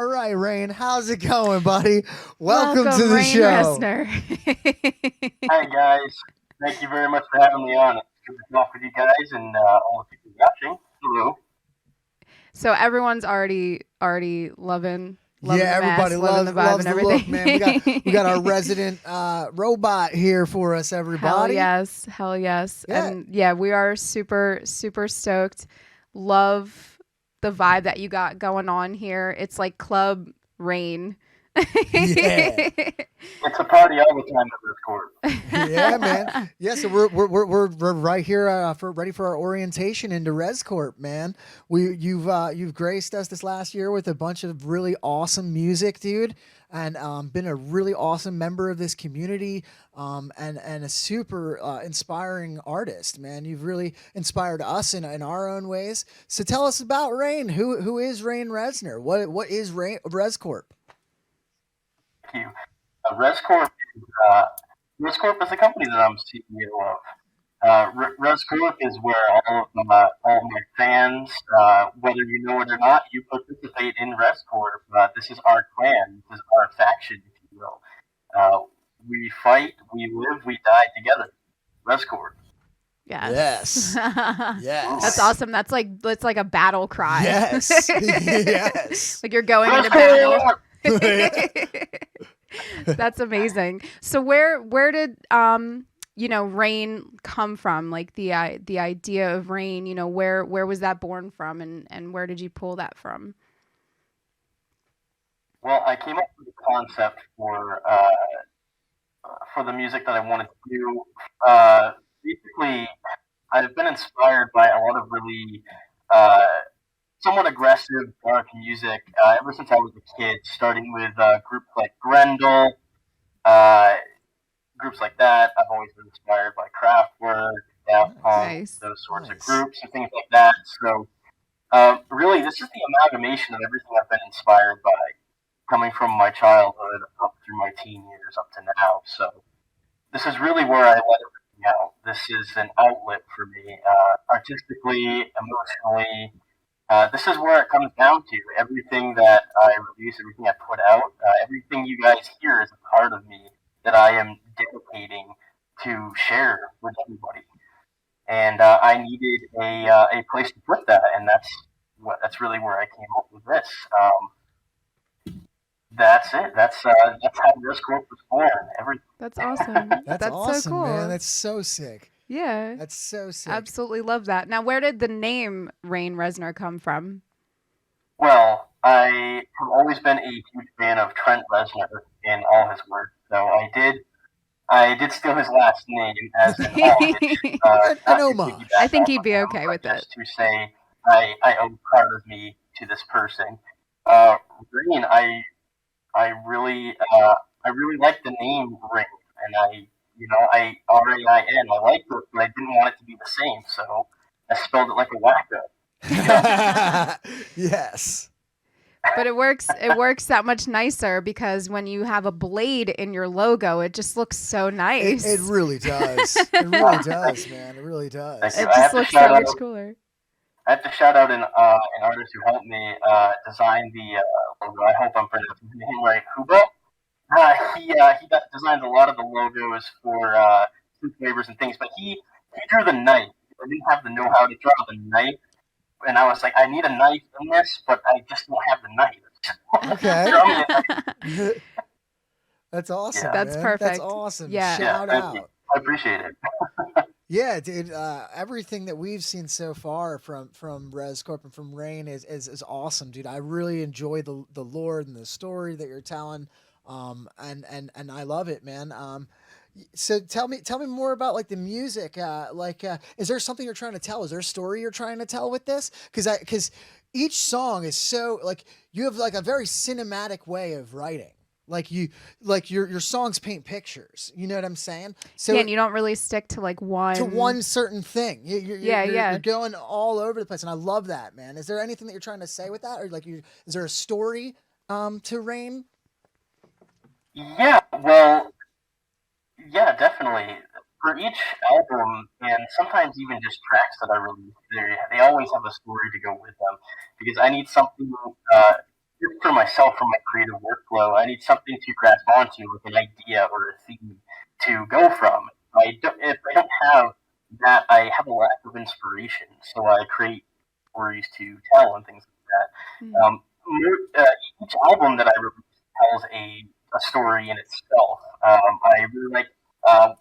All right, Rayne, how's it going, buddy? Welcome to the Rayne show. Reznor. Hi guys, thank you very much for having me on. It's good to talk with you guys and all the people watching. Hello. So everyone's already loving Yeah, the everybody mask, loving the vibe loves and the look, everything. man. We got our resident robot here for us, Hell everybody. yes, hell yes. Yeah. And yeah, we are super stoked. Love the vibe that you got going on here. It's like Club Rayne. Yeah. It's a party all the time at this court. Yeah, man. Yeah, so we're right here ready for our orientation into ResCorp, man. You've graced us this last year with a bunch of really awesome music, dude, and been a really awesome member of this community, and a super inspiring artist, man. You've really inspired us in our own ways. So tell us about Rayne. Who is Rayne Reznor? What is ResCorp? Thank you. ResCorp is a company that I'm CEO of. ResCorp is where all of my fans, whether you know it or not, you participate in ResCorp. This is our clan. This is our faction, if you will. We fight, we live, we die together. ResCorp. Yes. Yes. That's awesome. That's like a battle cry. Yes. Yes. Like you're going into ResCorp! battle. That's amazing. So where did Rayne come from? Like the idea of Rayne, where was that born from, and where did you pull that from? Well, I came up with the concept for the music that I wanted to do. Basically, I've been inspired by a lot of really somewhat aggressive, dark music ever since I was a kid, starting with groups like Grendel, uh, groups like that. I've always been inspired by Kraftwerk, Daft Punk, Nice. those sorts of Nice. groups and things like that. So, really, this is the amalgamation of everything I've been inspired by, coming from my childhood up through my teen years up to now. So, this is really where I let everything out. This is an outlet for me, artistically, emotionally. This is where it comes down to. Everything that I release, everything I put out, everything you guys hear is a part of me that I am dedicating to share with everybody. And I needed a place to put that, and that's really where I came up with this. That's it. That's how this group was born. That's awesome. That's so awesome, cool. man. That's so sick. Yeah. That's so sick. Absolutely love that. Now, where did the name Rayne Reznor come from? Well, I have always been a huge fan of Trent Reznor in all his work, so I did steal his last name as an homage. An homage. I think he'd be okay with it. Just to say I owe part of me to this person. Rayne, I really like the name Ring, and I RAIN. I liked it, but I didn't want it to be the same, so I spelled it like a wacko. Yes. But it works that much nicer because when you have a blade in your logo, it just looks so nice. It really does. It really does, man. It really does. Thank It you. I just have to looks so shout much out- cooler. I have to shout out an artist who helped me design the logo. I hope I'm pronouncing his name right. Huba. Designed a lot of the logos for synthwavers and things, but he drew the knife. I didn't have the know-how to draw the knife, and I was like, I need a knife in this, but I just don't have the knife. Okay. That's awesome. Yeah. That's man. perfect. That's awesome. Yeah. Shout thank you. out. I appreciate it. Yeah, dude. Everything that we've seen so far from ResCorp and from Rayne is awesome, dude. I really enjoy the lore and the story that you're telling, and I love it, man. So tell me more about like the music. Is there something you're trying to tell? Is there a story you're trying to tell with this? Because each song is so like you have like a very cinematic way of writing. Your songs paint pictures. You know what I'm saying? So Yeah, and you don't really stick to like one. to one certain thing. Yeah. You're going all over the place, and I love that, man. Is there anything that you're trying to say with that, or is there a story to Rayne? Yeah, well, yeah, definitely. For each album, and sometimes even just tracks that I release, they always have a story to go with them because I need something. just for myself, for my creative workflow, I need something to grasp onto, like an idea or a theme to go from. If I don't have that, I have a lack of inspiration, so I create stories to tell and things like that. Each album that I release tells a story in itself. I really like what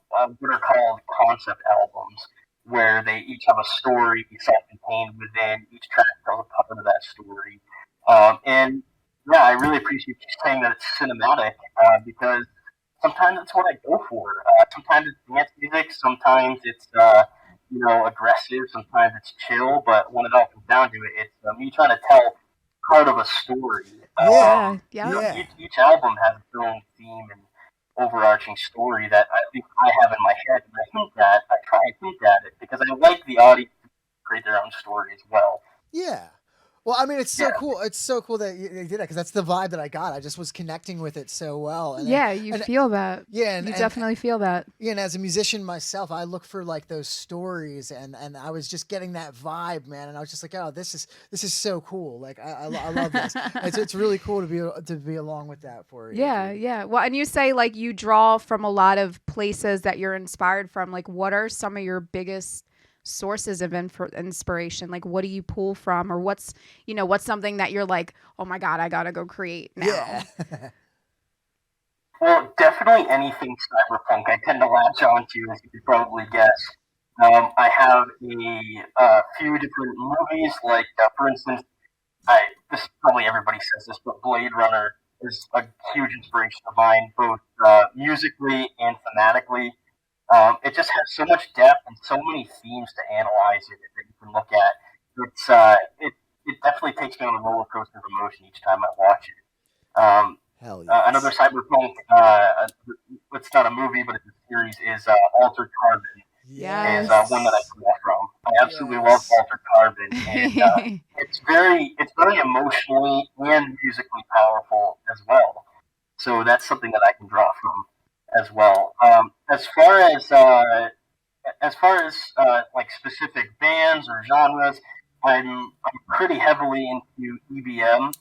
are called concept albums, where they each have a story self-contained within each track tells a part of that story. And yeah, I really appreciate you saying that it's cinematic because sometimes it's what I go for. Sometimes it's dance music, sometimes it's aggressive, sometimes it's chill. But when it all comes down to it, it's me trying to tell part of a story. Yeah. Yeah. Each album has its own theme and overarching story that I think I have in my head, and I try and hint at it because I like the audience to create their own story as well. Yeah. Well, I mean, it's so cool. It's so cool that you did that because that's the vibe that I got. I just was connecting with it so well. And Yeah, you feel that. Yeah, you definitely feel that. Yeah, and as a musician myself, I look for like those stories, and I was just getting that vibe, man. And I was just like, oh, this is so cool. Like I love this. It's really cool to be along with that for you. Yeah, yeah. Well, and you say like you draw from a lot of places that you're inspired from. Like, what are some of your biggest sources of inspiration? Like, what do you pull from, or what's something that you're like, oh my god, I gotta go create now? Yeah. Well, definitely anything cyberpunk I tend to latch onto, as you could probably guess. I have a few different movies, like for instance, this probably everybody says this, but Blade Runner is a huge inspiration of mine, both musically and thematically. It just has so much depth and so many themes to analyze in it that you can look at. It definitely takes me on a roller coaster of emotion each time I watch it. Hell yes. Another cyberpunk, it's not a movie, but it's a series, is Altered Carbon. Yes. Is one that I draw from. I absolutely love Altered Carbon, and it's very emotionally and musically powerful as well. So that's something that I can draw from as well. As far as like specific bands or genres, I'm pretty heavily into EBM.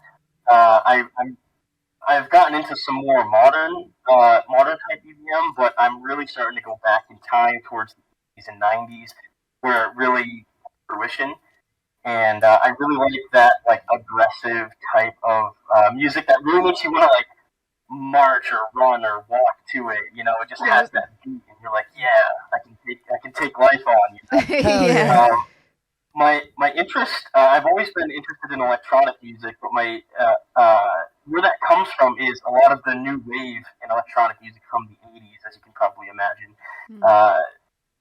I've gotten into some more modern type EBM, but I'm really starting to go back in time towards the 80s and 90s, where it really came to fruition. And I really like that like aggressive type of music that really makes you want to like march or run or walk to it. You know, it just has that beat, and you're like, yeah, I can take life on. You know? Yeah. My interest, I've always been interested in electronic music, but my where that comes from is a lot of the new wave in electronic music from the 80s, as you can probably imagine.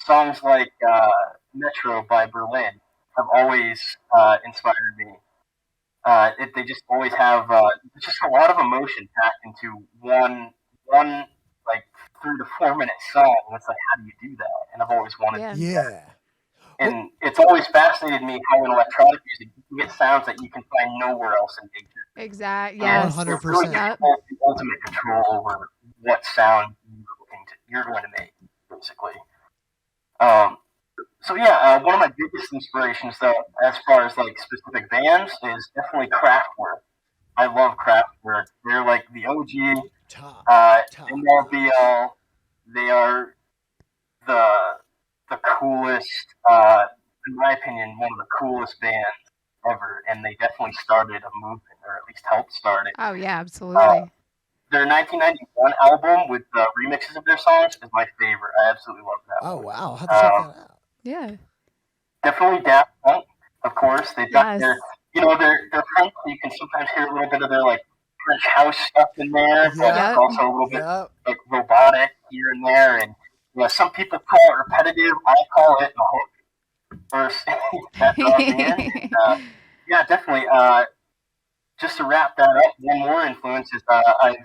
Songs like Metro by Berlin have always inspired me. They just always have just a lot of emotion packed into one like 3 to 4 minute song. It's like, how do you do that? And I've always wanted to do that. And it's always fascinated me how in electronic music you can get sounds that you can find nowhere else in nature. Exactly. Yes. 100%. Really the ultimate control over what sound you're going to make, basically. So yeah, one of my biggest inspirations, though, as far as like specific bands, is definitely Kraftwerk. I love Kraftwerk. They're like the OG. MLBL. They are the coolest, in my opinion, one of the coolest bands ever, and they definitely started a movement, or at least helped start it. Oh yeah, absolutely. Their 1991 album with remixes of their songs is my favorite. I absolutely love that. Oh wow, I'll have to check that out. Yeah. Definitely Daft Punk, of course. They've got their funk. You can sometimes hear a little bit of their like French house stuff in there, but it's also a little bit like robotic here and there. And some people call it repetitive. I call it the hook. First, that's all yeah, definitely. Just to wrap that up, one more influence is I've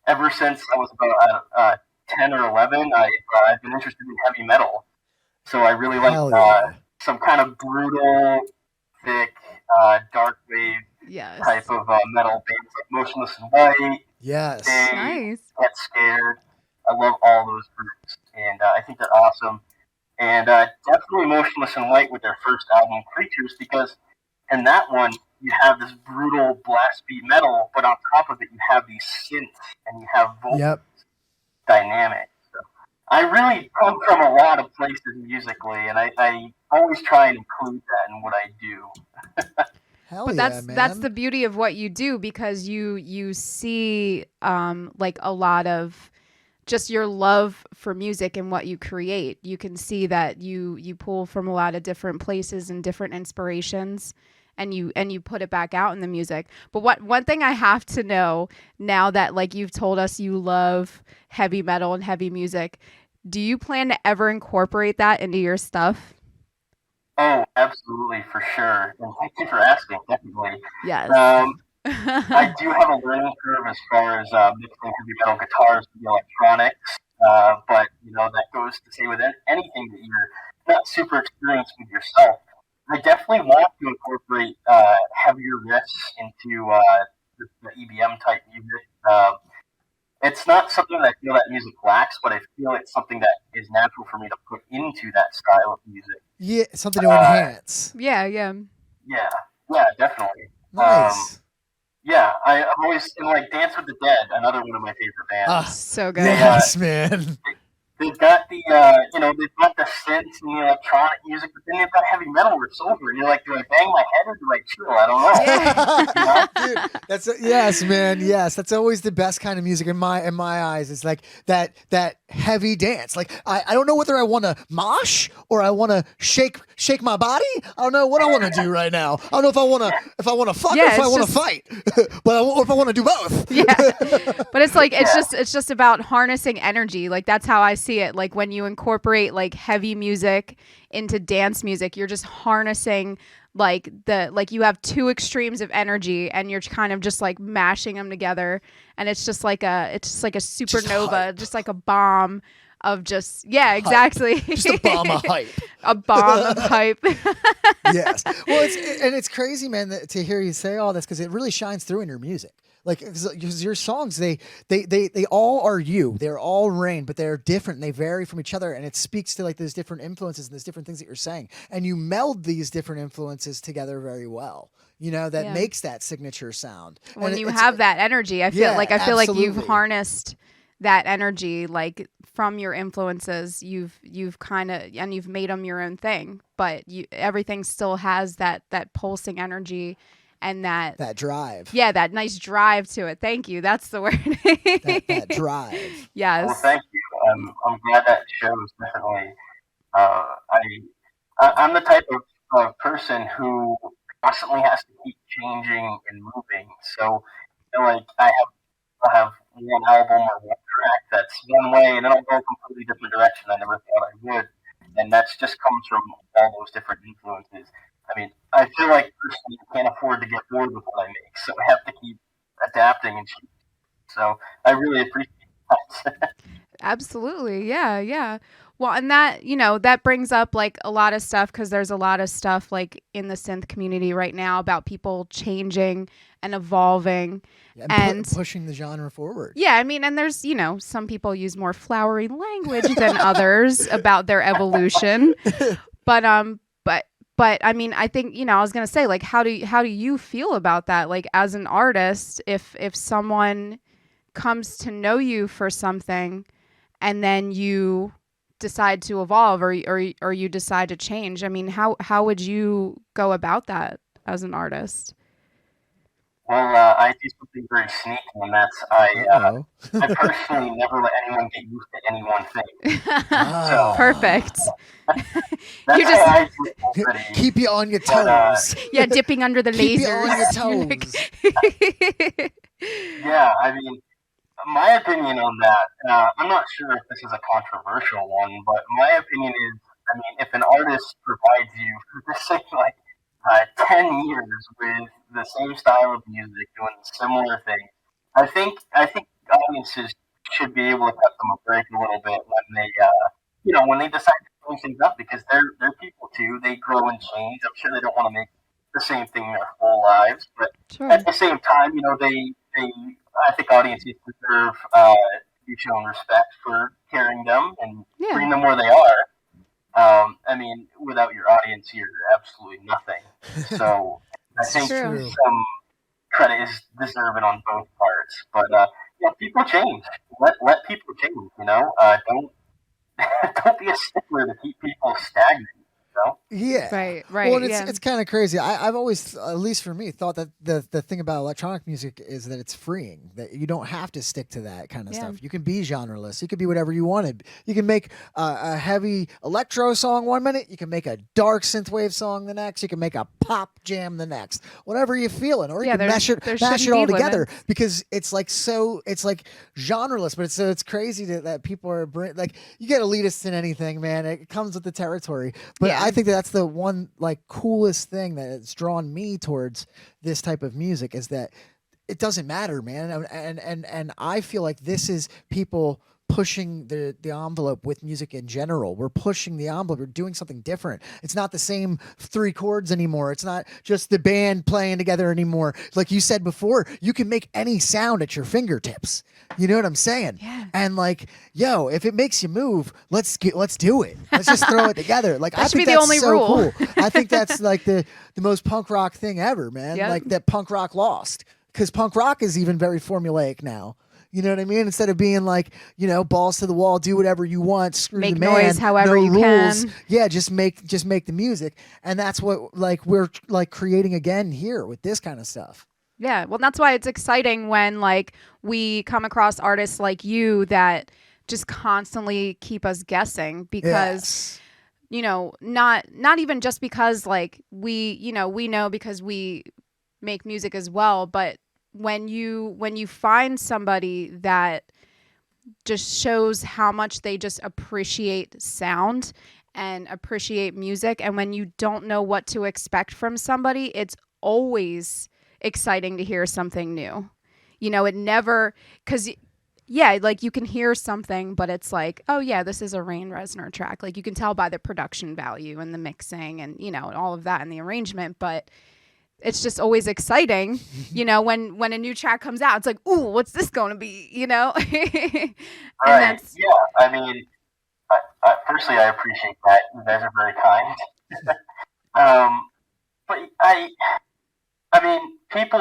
ever since I was about 10 or 11, I've been interested in heavy metal. So I really like some kind of brutal, thick, dark wave type of metal bands like Motionless in White. Yes. Nice. Get Scared. I love all those groups, and I think they're awesome. And definitely Motionless in White with their first album, Creatures, because in that one, you have this brutal blast beat metal, but on top of it, you have these synths and you have vocal dynamics. So I really come from a lot of places musically, and I always try and include that in what I do. Hell But yeah, man. that's the beauty of what you do, because you see like a lot of just your love for music and what you create. You can see that you pull from a lot of different places and different inspirations, and you put it back out in the music. But one thing I have to know now that like you've told us you love heavy metal and heavy music, do you plan to ever incorporate that into your stuff? Oh, absolutely, for sure. And thank you for asking, definitely. Yes. I do have a learning curve as far as mixing heavy metal guitars with the electronics, but that goes to say with anything that you're not super experienced with yourself. I definitely want to incorporate heavier riffs into the EBM type music. It's not something that I feel that music lacks, but I feel it's something that is natural for me to put into that style of music. Yeah, something to enhance. Yeah. Yeah, definitely. Nice. Yeah, I'm always in like Dance with the Dead, another one of my favorite bands. So good. Yes, man. They've got the they've got the synths and the electronic music, but then they've got heavy metal riffs over, and you're like, do I bang my head or do I chill? I don't know. Dude, yes, man. Yes, that's always the best kind of music in my eyes. It's like that heavy dance. Like I don't know whether I want to mosh or I want to shake my body. I don't know what I want to do right now. I don't know if I want to fuck or if I want to fight, or if I want to do both. Yeah, but it's like it's just about harnessing energy. Like that's how I see it. Like when you incorporate like heavy music into dance music, you're just harnessing like you have two extremes of energy, and you're kind of just like mashing them together, and it's just like a supernova, just like a bomb of just exactly. Just a bomb of hype. A bomb of hype. Yes. Well, it's crazy, man, to hear you say all this, because it really shines through in your music. Like, because your songs, they all are you. They're all Rayne, but they're different. And they vary from each other, and it speaks to like those different influences and those different things that you're saying. And you meld these different influences together very well. That makes that signature sound. When and you have that energy, I feel like you've absolutely. harnessed that energy like from your influences. You've kind of, and you've made them your own thing, but everything still has that pulsing energy. And that drive. Yeah, that nice drive to it. Thank you. That's the word. that drive. Yes. Well, thank you. I'm glad that shows, definitely. I'm the type of person who constantly has to keep changing and moving. So, like I'll have one album or one track that's one way, and then I'll go a completely different direction I never thought I would. And that's just comes from all those different influences. I mean, I feel like personally I can't afford to get bored with what I make, so I have to keep adapting and changing. So I really appreciate that. Absolutely. Yeah. Well, and that, that brings up like a lot of stuff, because there's a lot of stuff like in the synth community right now about people changing and evolving and pushing the genre forward. Yeah, I mean, and there's, some people use more flowery language than others about their evolution. But I mean, I think, I was going to say, like, how do you feel about that? Like, as an artist, if someone comes to know you for something and then you decide to evolve or you decide to change, I mean, how would you go about that as an artist? Well, I do something very sneaky, and that's I personally never let anyone get used to any one thing. So, perfect. You just keep you on your toes. Dipping under the lasers. Keep you on your toes. Yeah, I mean, my opinion on that, I'm not sure if this is a controversial one, but my opinion is, I mean, if an artist provides you, for say, like, 10 years with the same style of music, doing similar things, I think audiences should be able to cut them a break a little bit when they, when they decide to change things up, because they're people too. They grow and change. I'm sure they don't want to make the same thing their whole lives, but at the same time, I think audiences deserve to be shown respect for carrying them and bring them where they are. I mean, without your audience, you're absolutely nothing. So I This It's think is true. true. some credit is deserved on both parts. But people change. Let people change. Don't don't be a stickler to keep people stagnant. Yeah. Right, Well, right, and yeah. it's kind of crazy. I've always, at least for me, thought that the thing about electronic music is that it's freeing. That you don't have to stick to that kind of Yeah. stuff. You can be genreless. You can be whatever you wanted. You can make a heavy electro song 1 minute. You can make a dark synthwave song the next. You can make a pop jam the next. Whatever you're feeling, or you Yeah, can mash it there mash shouldn't it be all together limits. because it's like genreless, but it's crazy that people are like you get elitist in anything, man. It comes with the territory. But Yeah. I think that's the one like coolest thing that has drawn me towards this type of music is that it doesn't matter, man. And I feel like this is people pushing the envelope with music in general. We're pushing the envelope. We're doing something different. It's not the same three chords anymore. It's not just the band playing together anymore. Like you said before, you can make any sound at your fingertips. You know what I'm saying? Yeah. And like, yo, if it makes you move, let's do it. Let's just throw it together. Like That I should be think the that's only so rule. cool. I think that's like the most punk rock thing ever, man. Yep. Like that punk rock lost because punk rock is even very formulaic now. You know what I mean? Instead of being like, balls to the wall, do whatever you want, screw Make the man, noise however no you rules. can. Yeah, just make the music, and that's what like we're like creating again here with this kind of stuff. Yeah. Well, that's why it's exciting when like we come across artists like you that just constantly keep us guessing because Yes. not even just because like we know because we make music as well, but when you find somebody that just shows how much they just appreciate sound and appreciate music, and when you don't know what to expect from somebody, it's always exciting to hear something new. It never, because yeah, like you can hear something, but it's like, oh yeah, this is a Rayne Reznor track. Like you can tell by the production value and the mixing and and all of that and the arrangement, but it's just always exciting, when a new track comes out. It's like, ooh, what's this going to be, and Right. that's Yeah. I mean, firstly, I appreciate that. You guys are very kind. But I mean, people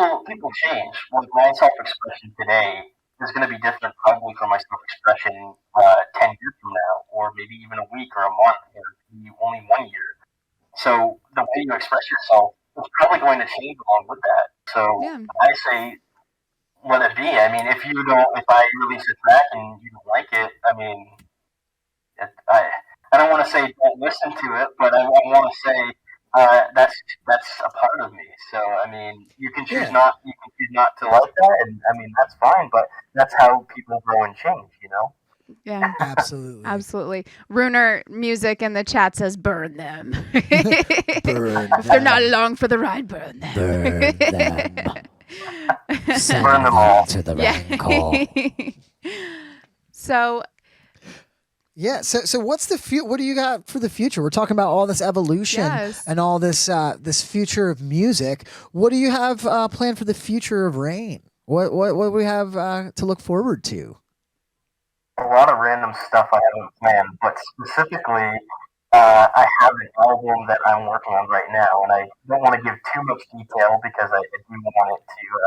change. Like my self expression today is going to be different probably from my self expression 10 years from now, or maybe even a week or a month, or maybe only 1 year. So the way you express yourself is probably going to change along with that. So yeah, I say let it be. I mean, if I release a track and you don't like it, I mean, it, I don't want to say don't listen to it, but I want to say that's a part of me. So I mean, Yeah. you can choose not to like that, and I mean that's fine. But that's how people grow and change, you know. yeah, Absolutely. absolutely. Runer music in the chat says burn them. Burn If they're not them. along for the ride, burn them. Burn them. Send Burn them them all. to the Yeah. rancor. So Yeah. So what's what do you got for the future? We're talking about all this evolution yes. and all this this future of music. What do you have planned for the future of Rayne? What do we have to look forward to? A lot of random stuff I haven't planned, but specifically, I have an album that I'm working on right now, and I don't want to give too much detail because I do want it to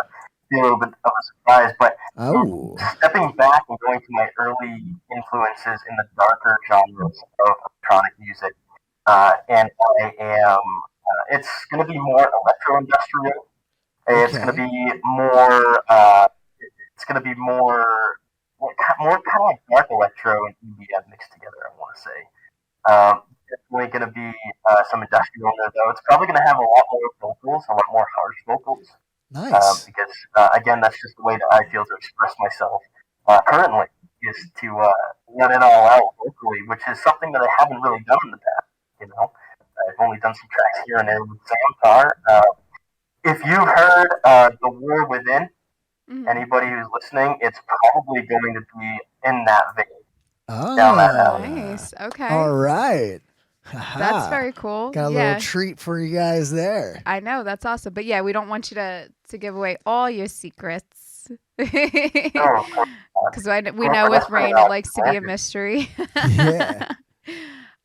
be a little bit of a surprise. But Oh. stepping back and going to my early influences in the darker genres of electronic music, and I am. It's going to be more electro industrial. It's going to Okay. be more. It's going to be more kind of like dark electro and EDM mixed together. I want to say. Definitely going to be some industrial in there though. It's probably going to have a lot more vocals, a lot more harsh vocals, Nice. because again, that's just the way that I feel to express myself currently is to let it all out vocally, which is something that I haven't really done in the past. You know, I've only done some tracks here and there with Samtar. If you've heard "The War Within," Mhm. anybody who's listening, it's probably going to be in that vein, down that alley. Nice. Okay. All right. That's Haha. very cool. Got a little Yeah. treat for you guys there. I know, that's awesome. But yeah, we don't want you to give away all your secrets. Oh, of course not. Because we Go know for with that Rayne, it likes to be a mystery. Yeah.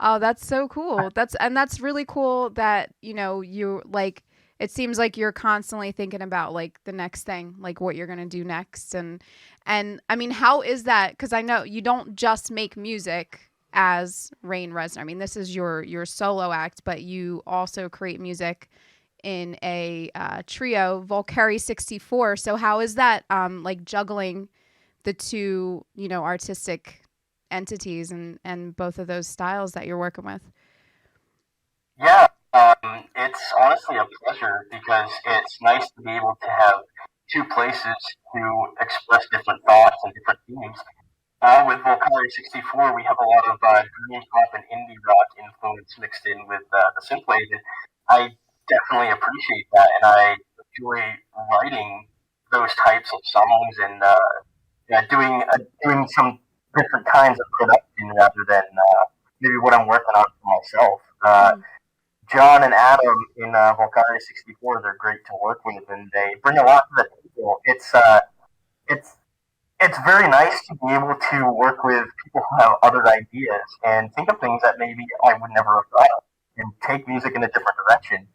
Oh, that's so cool. That's really cool that, you like it seems like you're constantly thinking about like the next thing, like what you're going to do next. And I mean, how is that? Cause I know you don't just make music as Rayne Reznor. I mean, this is your solo act, but you also create music in a trio, Valkyrie 64. So how is that like juggling the two, you know, artistic entities and both of those styles that you're working with? Yeah, it's honestly a pleasure because it's nice to be able to have two places to express different thoughts and different themes. With Valkyrie 64, we have a lot of dream pop and indie rock influence mixed in with the synthwave, and I definitely appreciate that, and I enjoy writing those types of songs and yeah, doing some different kinds of production rather than maybe what I'm working on for myself. Mm. John and Adam in Valkyrie 64, they're great to work with, and they bring a lot to the table. It's it's very nice to be able to work with people who have other ideas and think of things that maybe I would never have thought of and take music in a different direction.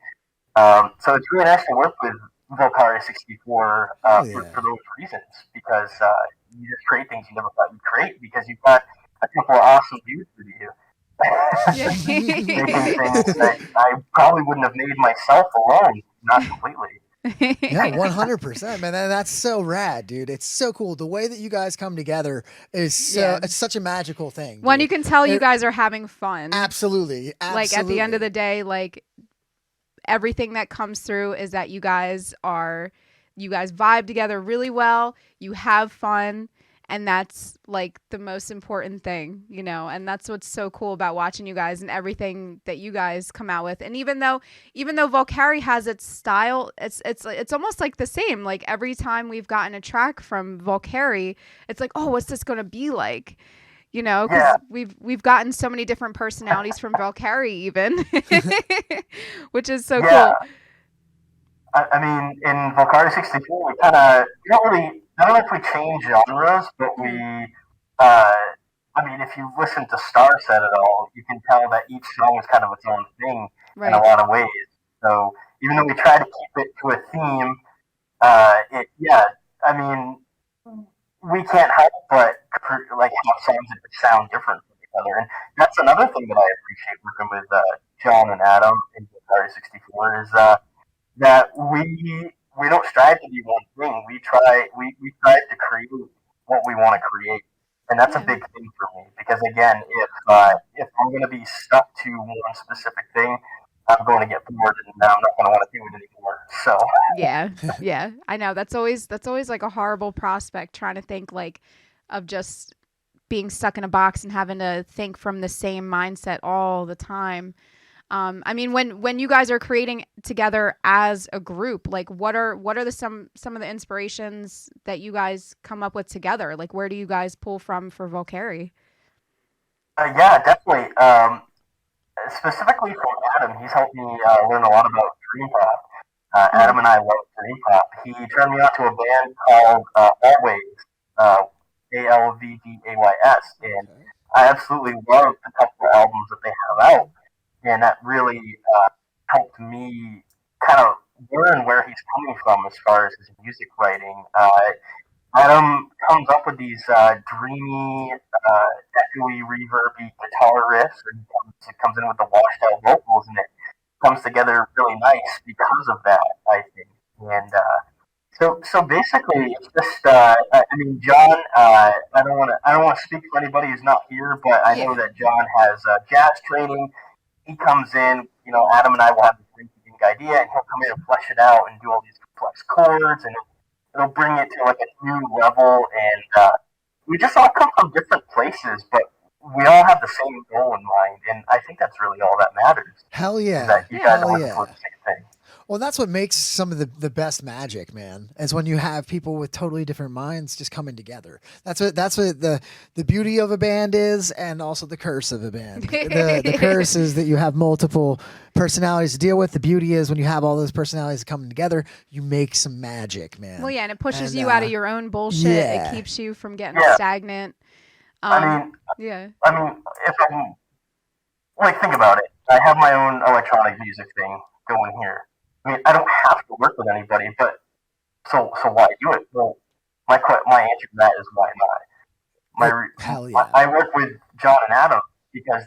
So it's really nice to work with Valkyrie 64 Hell for yeah. those reasons because you just create things you never thought you'd create because you've got a couple of awesome dudes with you. Yeah. Making things that I probably wouldn't have made myself alone, not completely. Yeah, 100%, man. That's so rad, dude. It's so cool. The way that you guys come together is Yeah. it's such a magical thing, One, you dude. can tell you It, guys are having fun. absolutely, Like at the end of absolutely. the day, like everything that comes through is that you guys vibe together really well, you have fun, and that's like the most important thing, you know. And that's what's so cool about watching you guys and everything that you guys come out with. And even though Valkyrie has its style, it's almost like the same. Like every time we've gotten a track from Valkyrie, it's like, oh, what's this going to be like? You know, Yeah, because we've gotten so many different personalities from Valkyrie, even, which is so cool. yeah. I mean, in Valkyrie 64, we kind of don't really. I don't know if we change genres, but we. Mm, Uh, I mean, if you listen to Star Set at all, you can tell that each song is kind of its own thing in a right. lot of ways. So even though we try to keep it to a theme, yeah, I mean, we can't help but like have songs that sound different from each other, and that's another thing that I appreciate working with John and Adam in Valkyrie 64 is that we don't strive to be one thing. We strive to create what we want to create, and that's a Yeah. big thing for me. Because again, if I'm going to be stuck to one specific thing, I'm going to get bored, and I'm not going to want to do it anymore. So Yeah. Yeah. I know. That's always like a horrible prospect, trying to think like of just being stuck in a box and having to think from the same mindset all the time. I mean, when you guys are creating together as a group, like what are some of the inspirations that you guys come up with together? Like where do you guys pull from for Valkyrie? yeah, definitely. Specifically for Adam, he's helped me learn a lot about dream pop. Mm, Adam and I love dream pop. He turned me on to a band called Always, uh, Alvdays, and Okay. I absolutely love the couple of albums that they have out, and that really helped me kind of learn where he's coming from as far as his music writing. Adam comes up with these dreamy, echoey, reverby guitar riffs, and it comes in with the washed out vocals, and it comes together really nice because of that, I think. And so basically, it's just I mean, John. I don't want to speak for anybody who's not here, but I know yeah. that John has jazz training. He comes in. You know, Adam and I will have this rinky-dink idea, and he'll come in and flesh it out and do all these complex chords, and it'll bring it to like a new level. And we just all come from different places, but we all have the same goal in mind, and I think that's really all that matters. Hell Is that yeah. you guys Yeah. are Hell working towards yeah. the same thing. Well, that's what makes some of the best magic, man. Is when you have people with totally different minds just coming together. That's what the beauty of a band is, and also the curse of a band. The curse is that you have multiple personalities to deal with. The beauty is when you have all those personalities coming together, you make some magic, Well, man. yeah, and it pushes And you out of your own bullshit. It yeah, keeps you from getting Yeah, stagnant. I Um, mean, yeah. I mean, if I'm like think about it, I have my own electronic music thing going here. I mean, I don't have to work with anybody, but so why do it? Well, my answer to that is why not? Hell yeah. I work with John and Adam because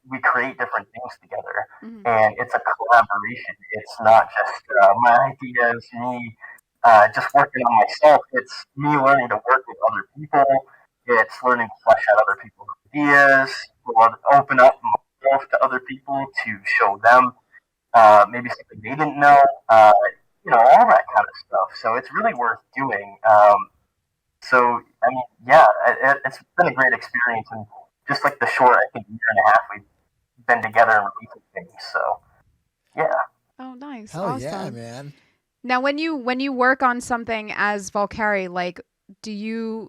we create different things together, and it's a collaboration. It's not just my ideas, me just working on myself. It's me learning to work with other people. It's learning to flesh out other people's ideas, or open up myself to other people to show them maybe something they didn't know. All that kind of stuff. So it's really worth doing. So I mean, yeah, it's been a great experience, and just like the short, I think, year and a half we've been together and releasing things. So yeah. Oh, nice. Hell awesome. yeah, man. Now, when you work on something as Valkyrie, like, is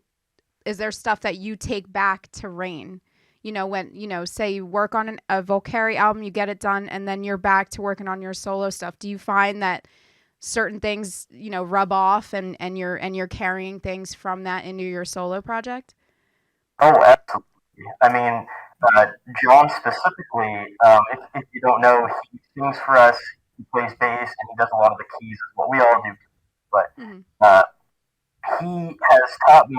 there stuff that you take back to Rayne? When say you work on a Valkyrie album, you get it done, and then you're back to working on your solo stuff. Do you find that certain things rub off, and you're carrying things from that into your solo project? Oh, absolutely. I mean, John specifically, if you don't know, he sings for us, he plays bass, and he does a lot of the keys, is what we all do. But he has taught me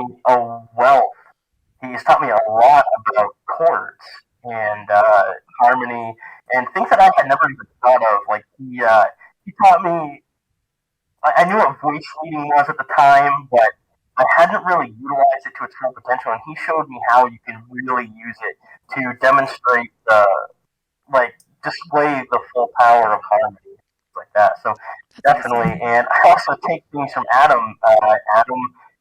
he's taught me a lot about chords and harmony and things that I had never even thought of. Like he taught me. I knew what voice leading was at the time, but I hadn't really utilized it to its full potential. And he showed me how you can really use it to demonstrate display the full power of harmony, like that. So That's definitely, awesome. and I also take things from Adam. Adam,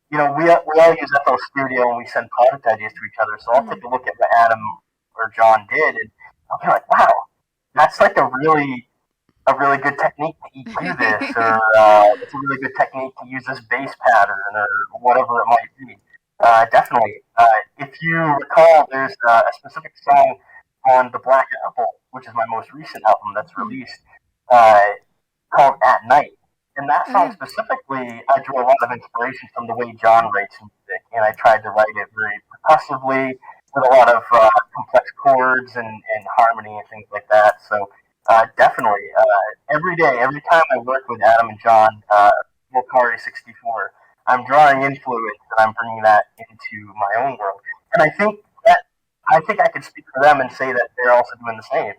we all use FL Studio and we send product ideas to each other. So I'll take a look at what Adam or John did, and I'll be like, wow, that's like a really good technique to EQ this, or it's a really good technique to use this bass pattern, or whatever it might be. Definitely. If you recall, there's a specific song on The Black Apple, which is my most recent album that's released, called At Night. And that song specifically, I drew a lot of inspiration from the way John writes music, and I tried to write it very percussively, with a lot of complex chords and harmony and things like that. So definitely, every day, every time I work with Adam and John, Valkyrie 64, I'm drawing influence and I'm bringing that into my own world. And I think I could speak for them and say that they're also doing the same.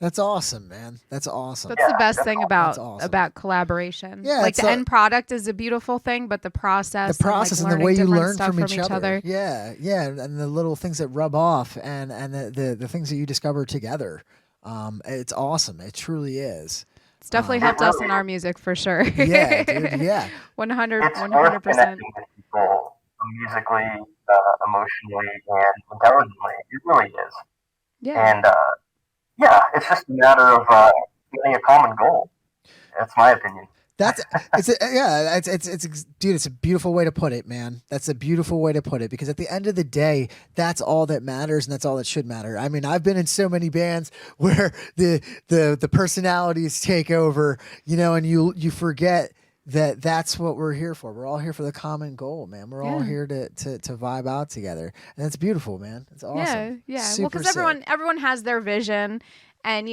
That's awesome, man. That's awesome. That's the best thing awesome. about collaboration. Yeah, like the end product is a beautiful thing, but the process, and the way you learn from each other. Yeah, and the little things that rub off, and the things that you discover together. It's awesome. It truly is. It's definitely helped us in our music for sure. Yeah, dude. Yeah. 100%. Connecting with people musically, emotionally, and intelligently. It really is. Yeah. And it's just a matter of getting a common goal. That's my opinion. Dude, it's a beautiful way to put it, man. That's a beautiful way to put it, because at the end of the day, that's all that matters, and that's all that should matter. I mean, I've been in so many bands where the personalities take over, and you forget that that's what we're here for. We're all here for the common goal, man. We're all here to vibe out together, and that's beautiful, man. It's awesome. Yeah. Super well, because everyone has their vision. And,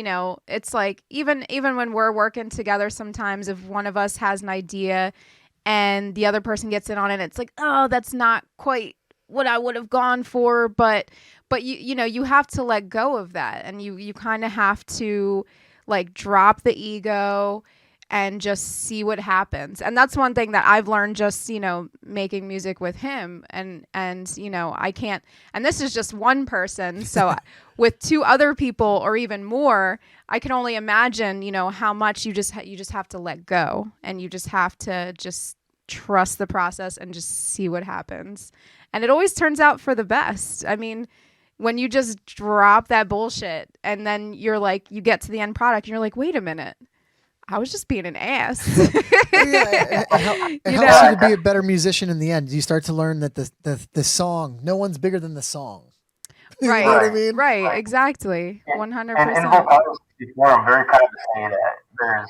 it's like even when we're working together, sometimes if one of us has an idea and the other person gets in on it, it's like, oh, that's not quite what I would have gone for. But you have to let go of that. And you kind of have to like drop the ego and just see what happens. And that's one thing that I've learned just, making music with him. And I can't, and this is just one person. So with two other people or even more, I can only imagine, how much you just have to let go, and you just have to just trust the process and just see what happens. And it always turns out for the best. I mean, when you just drop that bullshit and then you're like, you get to the end product and you're like, wait a minute, I was just being an ass. It helps you to be a better musician in the end. You start to learn that the song, no one's bigger than the song. Right. You know what I mean? Right. Exactly. 100%. And Valkyrie 64, I'm very proud to say that there's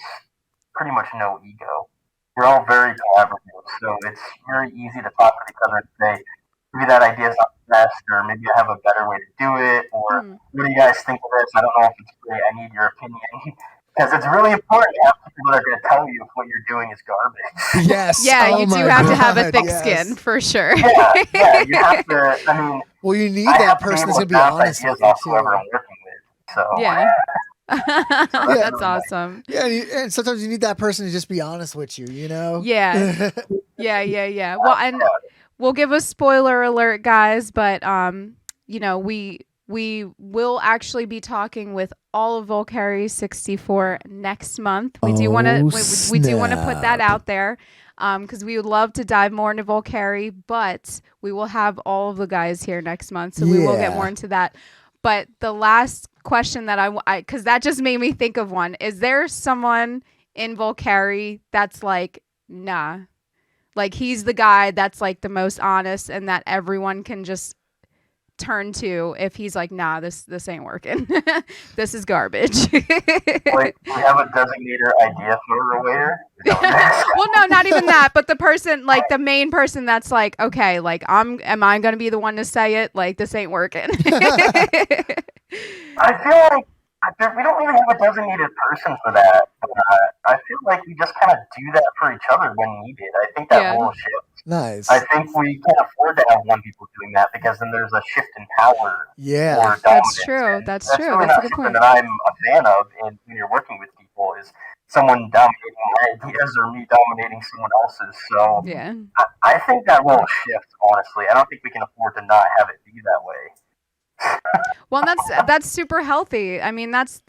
pretty much no ego. We're all very collaborative, so it's very easy to talk with each other and say, maybe that idea is not the best, or maybe I have a better way to do it, or what do you guys think of this? I don't know if it's great. I need your opinion. Because it's really important to have people that are going to tell you if what you're doing is garbage. Yes. Yeah, Oh you do my have to have a God, thick yes. skin for sure. Yeah, you have to. I mean, Well, you need I that have to be person able that's to gonna be bounce honest ideas with you off whoever too. I'm working with. So Yeah. so that's That's really nice. awesome. Yeah, and sometimes you need that person to just be honest with you. You know. Yeah. Yeah. Well, and we'll give a spoiler alert, guys, but you know, we will actually be talking with all of Volcari 64 next month. We do want to we do want to put that out there because we would love to dive more into Volcari, but we will have all of the guys here next month, so we will get more into that. But the last question that I because that just made me think of one. Is there someone in Volcari that's like, nah, like he's the guy that's like the most honest and that everyone can just turn to if he's like, nah, this ain't working. This is garbage. Wait, we have a designator idea thrower later. Well, no, not even that, but the person, like the main person that's like, okay, like am I gonna be the one to say it? Like this ain't working. I feel like we don't really have a designated person for that. But, I feel like we just kind of do that for each other when needed. I think that role shifts. Nice. I think we can't afford to have one people doing that because then there's a shift in power. Yeah. Or That's true. That's true. Really That's not a good something point. that I'm a fan of. And when you're working with people, is someone dominating my ideas or me dominating someone else's. So Yeah. I think that will shift. Honestly, I don't think we can afford to not have it be that way. Well, that's super healthy. I mean, that's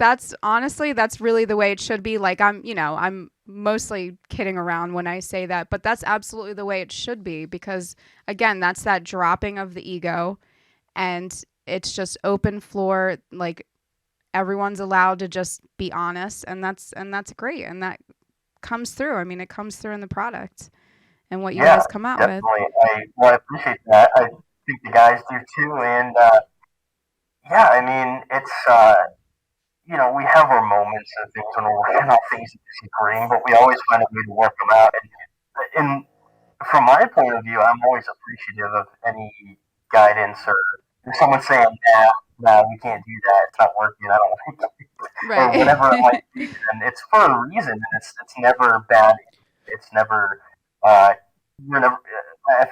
honestly, that's really the way it should be. Like I'm mostly kidding around when I say that, but that's absolutely the way it should be because again, that's that dropping of the ego and it's just open floor. Like everyone's allowed to just be honest and that's great. And that comes through. I mean, it comes through in the product and what you guys come out with. I appreciate that. I think the guys do too. And, yeah, I mean, it's, we have our moments and things when we're working on things that disagreeing, but we always find a way to work them out. And from my point of view, I'm always appreciative of any guidance or if someone's saying, nah, we can't do that, it's not working, I don't like it, or whatever it might be. And it's for a reason, and it's never bad. It's never, I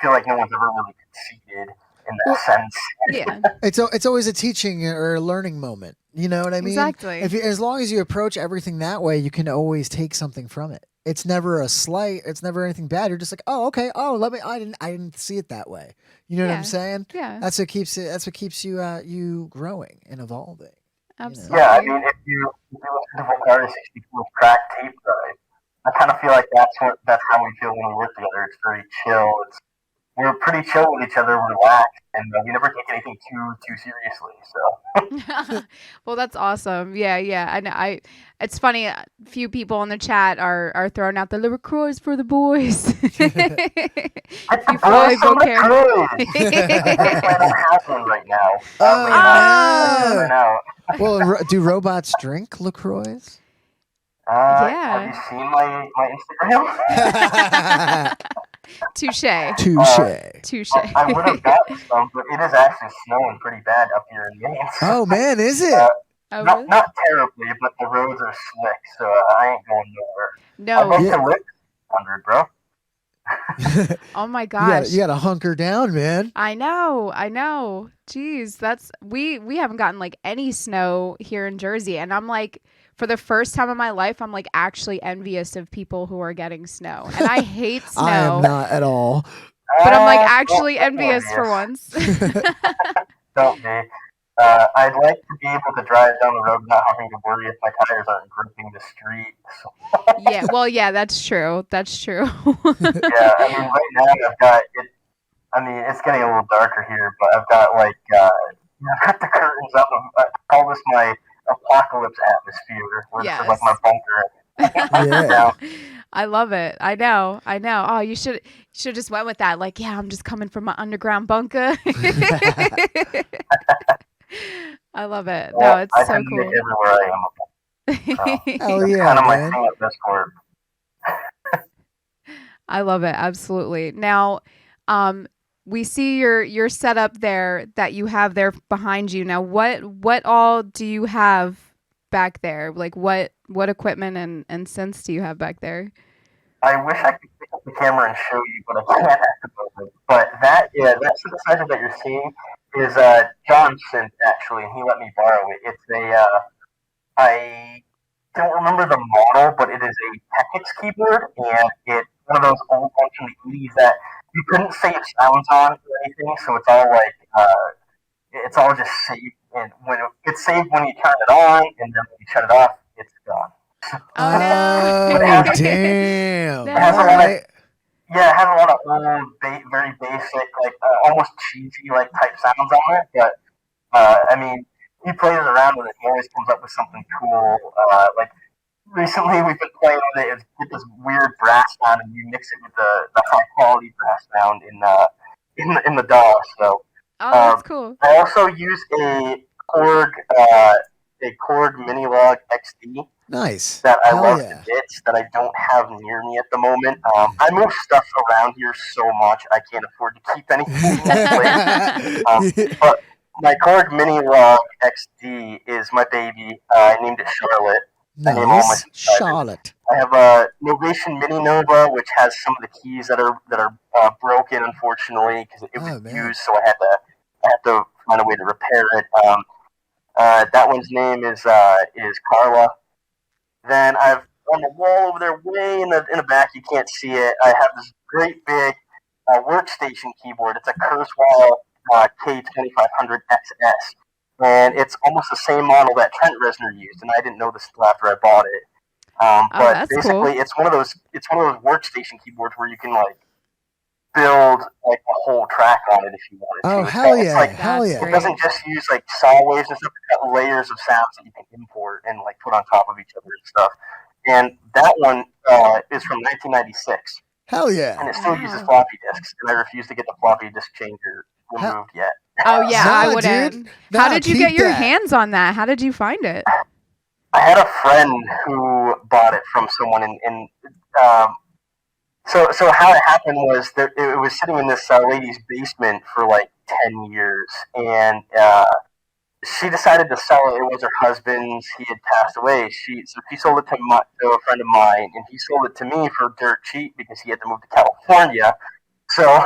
feel like no one's ever really conceded in that sense. Yeah. It's always a teaching or a learning moment. You know what I mean? Exactly. As long as you approach everything that way, you can always take something from it. It's never a slight. It's never anything bad. You're just like, oh, okay. Oh, I didn't see it that way. You know what I'm saying? Yeah. That's what keeps it. That's what keeps you growing and evolving. Absolutely. Yeah, I mean, if you listen to Volcari 64's crack tape drive, I kind of feel like that's how we feel when we work together. It's very chill. We're pretty chill with each other, relaxed, and we never take anything too seriously. So. Well, that's awesome. Yeah. And it's funny. A few people in the chat are throwing out the LaCroix for the boys. I don't have one right now. Oh, no. Well, do robots drink LaCroix? Yeah. Have you seen my Instagram? Touche. I would have gotten some, but it is actually snowing pretty bad up here in Maine. Oh man, is it? Not terribly, but the roads are slick, so I ain't going nowhere. No. I'd like to live 100, bro. Oh my gosh. You gotta hunker down, man. I know. Jeez, we haven't gotten like any snow here in Jersey, and I'm like, for the first time in my life, I'm like actually envious of people who are getting snow, and I hate snow. I am not at all. But I'm like actually envious for once. Don't be. I'd like to be able to drive down the road not having to worry if my tires aren't gripping the street. So. Yeah, well, yeah, that's true. Yeah, I mean, right now I've got it. I mean, it's getting a little darker here, but I've got I've got the curtains up. I call this my apocalypse atmosphere, where it's like my bunker. Yeah. I love it. I know. Oh, you should just went with that. Like, yeah, I'm just coming from my underground bunker. I love it. Well, no, it's I so cool. Everywhere I am. Hell yeah, kind of man. my thing at Discord. I love it. Absolutely. Now, we see your setup there that you have there behind you. Now, what all do you have back there? Like what equipment and synths do you have back there? I wish I could pick up the camera and show you, but I can't at the moment. But that synthesizer that you're seeing is John's synth actually, and he let me borrow it. It's a I don't remember the model, but it is a Technics keyboard, and it's one of those old ones from the 80s that you couldn't save sounds on or anything, so it's all like it's all just saved, and when it's saved when you turn it on, and then when you shut it off, it's gone. Oh no. Oh, damn. No. It has a All lot of right. Yeah, it has a lot of old, very basic, like almost cheesy like type sounds on it. But I mean, he plays around with it. He always comes up with something cool. Like recently, we've been playing with it. It's get this weird brass sound, and you mix it with the high quality brass sound in the DAW. So Oh, that's cool. I also use a Korg Minilog XD Nice. that I Hell love yeah. to bits that I don't have near me at the moment. I move stuff around here so much I can't afford to keep anything in one place. But my Korg Minilog XD is my baby. I named it Charlotte. I name all my Nice. synthesizers. Charlotte. I have a Novation Mini Nova, which has some of the keys that are broken, unfortunately, because it was man. used. So I had to find a way to repair it. That one's name is Carla. Then I've on the wall over there, way in the back, you can't see it. I have this great big workstation keyboard. It's a Kurzweil K2500 XS, and it's almost the same model that Trent Reznor used. And I didn't know this until after I bought it. But basically, cool. it's one of those workstation keyboards where you can like build like a whole track on it if you wanted to. Oh, hell It's yeah. like, Hell yeah. it doesn't just use like saw waves and stuff. It's got layers of sounds that you can import and like put on top of each other and stuff. And that one is from 1996, Hell yeah. and it still uses floppy disks. And I refuse to get the floppy disk changer removed yet. Oh yeah, I Nah, wouldn't. dude. How Nah, did you keep get your that. hands on that? How did you find it? I had a friend who bought it from someone in So how it happened was that it was sitting in this lady's basement for like 10 years, and she decided to sell it. It was her husband's. He had passed away. She sold it to a friend of mine, and he sold it to me for dirt cheap because he had to move to California. So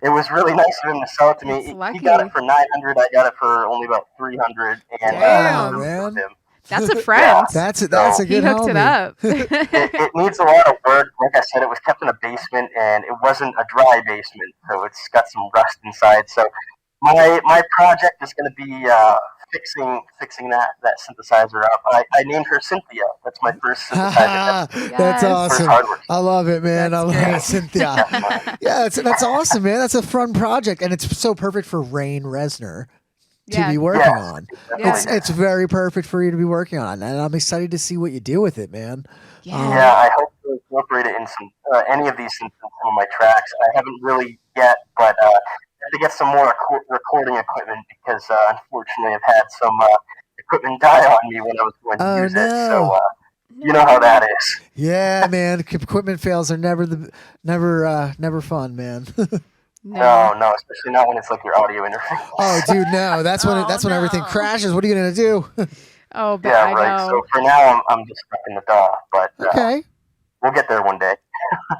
it was really nice of him to sell it to me. That's He got lucky. it for $900. I got it for only about $300, and Damn. I really man. loved him. That's a friend. That's a He good hooked it homie. up. It needs a lot of work. Like I said, it was kept in a basement, and it wasn't a dry basement, so it's got some rust inside. So my project is going to be fixing that synthesizer up. I named her Cynthia. That's my first synthesizer. That's Yes. First awesome. hardware. I love it, man. That's I love great. it, Cynthia. Yeah, that's awesome, man. That's a fun project, and it's so perfect for Rayne Reznor to be working Yes. on. Yeah. It's very perfect for you to be working on, and I'm excited to see what you do with it, man. Yeah. Yeah, I hope to incorporate it in some any of these in some of my tracks. I haven't really yet, but I have to get some more recording equipment because unfortunately I've had some equipment die on me when I was going to Oh, use it. no. So you know how that is. Yeah, man. Equipment fails are never fun, man. No, especially not when it's like your audio interface. Oh, dude, no. That's when that's when everything no. crashes. What are you gonna do? Oh, but Yeah, I right. know. So for now, I'm just stuck in the DAW, but Okay. we'll get there one day.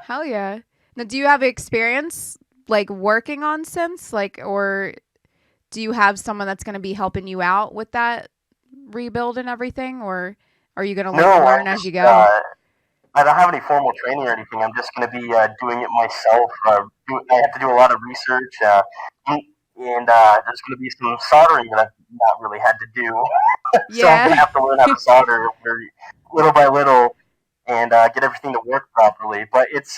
Hell yeah. Now, do you have experience like working on synths, like, or do you have someone that's going to be helping you out with that rebuild and everything, or are you going to learn as you go? I don't have any formal training or anything. I'm just going to be doing it myself. I have to do a lot of research, and there's going to be some soldering that I've not really had to do. So I'm going to have to learn how to solder little by little and get everything to work properly. But it's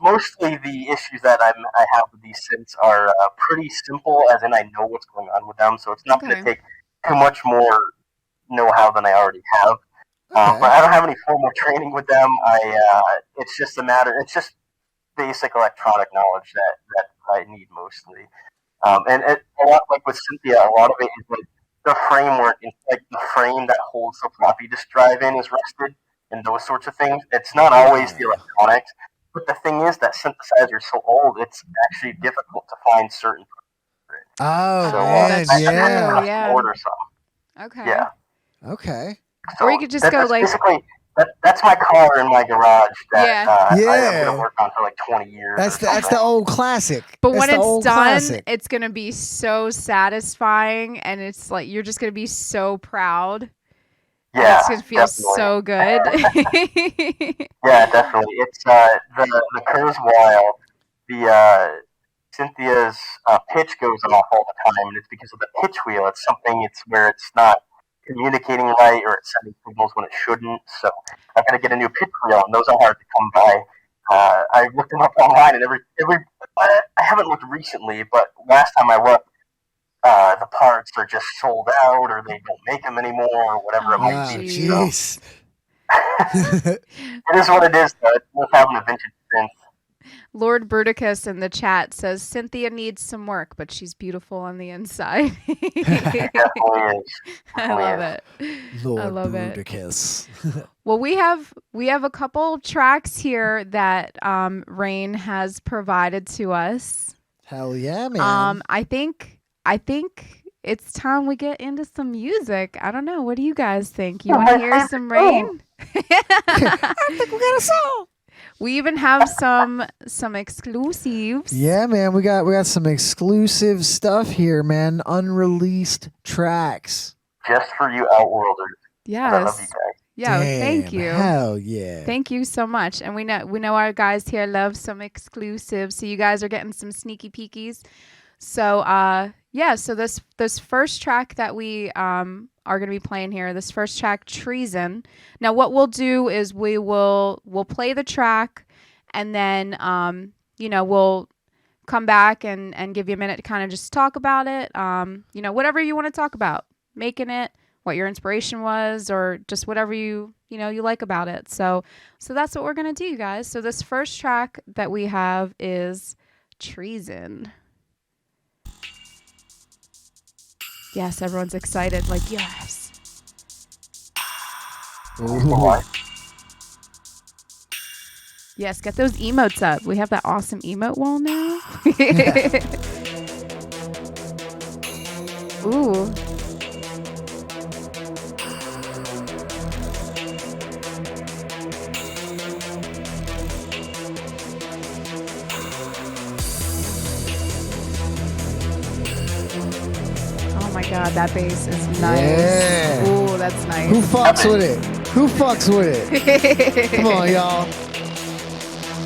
mostly the issues that I have with these synths are pretty simple, as in I know what's going on with them. So it's not going to take too much more know-how than I already have. But I don't have any formal training with them. It's just it's just basic electronic knowledge that I need mostly. And a lot like with Cynthia, a lot of it is like the framework, like the frame that holds the floppy disk drive in is rusted, and those sorts of things. It's not always the electronics, but the thing is that synthesizer is so old, it's actually difficult to find certain. Oh, So man, that's yeah. true. Yeah. Order some. Okay. Yeah. Okay. So Or you could just go that's like, basically that's my car in my garage that Yeah. I'm Yeah. gonna work on for like 20 years. That's the old classic. but That's when the it's old done, classic. it's going to be so satisfying, and it's like you're just going to be so proud. Yeah, It's going to feel definitely. so good. Yeah, definitely. It's the curve's wild. The Cynthia's pitch goes off all the time, and it's because of the pitch wheel. It's something. It's where it's not communicating right, or it's sending signals when it shouldn't. So I got to get a new pitch wheel, and those are hard to come by. I looked them up online, and I haven't looked recently, but last time I looked, the parts are just sold out, or they don't make them anymore, or whatever it might Ah, be. jeez. It is what it is, though. It's worth having a vintage synth. Lord Bruticus in the chat says Cynthia needs some work, but she's beautiful on the inside. It definitely is. I love it. Lord I love it. Bruticus. Well, we have a couple tracks here that Rayne has provided to us. Hell yeah, man. I think it's time we get into some music. I don't know. What do you guys think? You want to hear some Rayne? I think we got a song. We even have some exclusives. Yeah, man, we got some exclusive stuff here, man. Unreleased tracks. Just for you Outworlders. I love you Yes. guys. Yeah. Thank Damn, you. Hell yeah. Thank you so much. And we know our guys here love some exclusives. So you guys are getting some sneaky peekies. So so this first track that we are going to be playing here, this first track, Treason. Now what we'll do is we'll play the track, and then we'll come back and give you a minute to kind of just talk about it. Whatever you want to talk about, making it, what your inspiration was, or just whatever you like about it. So that's what we're going to do, you guys. So this first track that we have is Treason. Yes, everyone's excited. Like, yes. Ooh. Yes, get those emotes up. We have that awesome emote wall now. Ooh. Oh my god, that bass is nice. Yeah. Ooh, that's nice. Who fucks with it? Who fucks with it? Come on, y'all.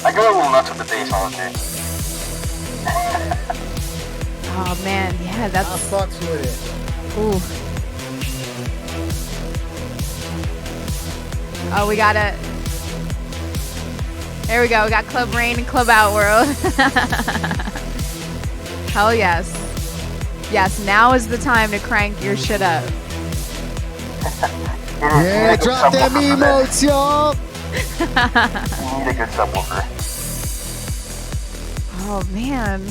I go a little nuts with the bass on it. Oh man, yeah, that's. I fucks with it. Ooh. Oh, we got it. There we go. We got Club Rayne and Club Outworld. Hell yes. Yes, now is the time to crank your shit up. Yeah, drop them emotes, y'all. You need a good subwoofer. Oh man.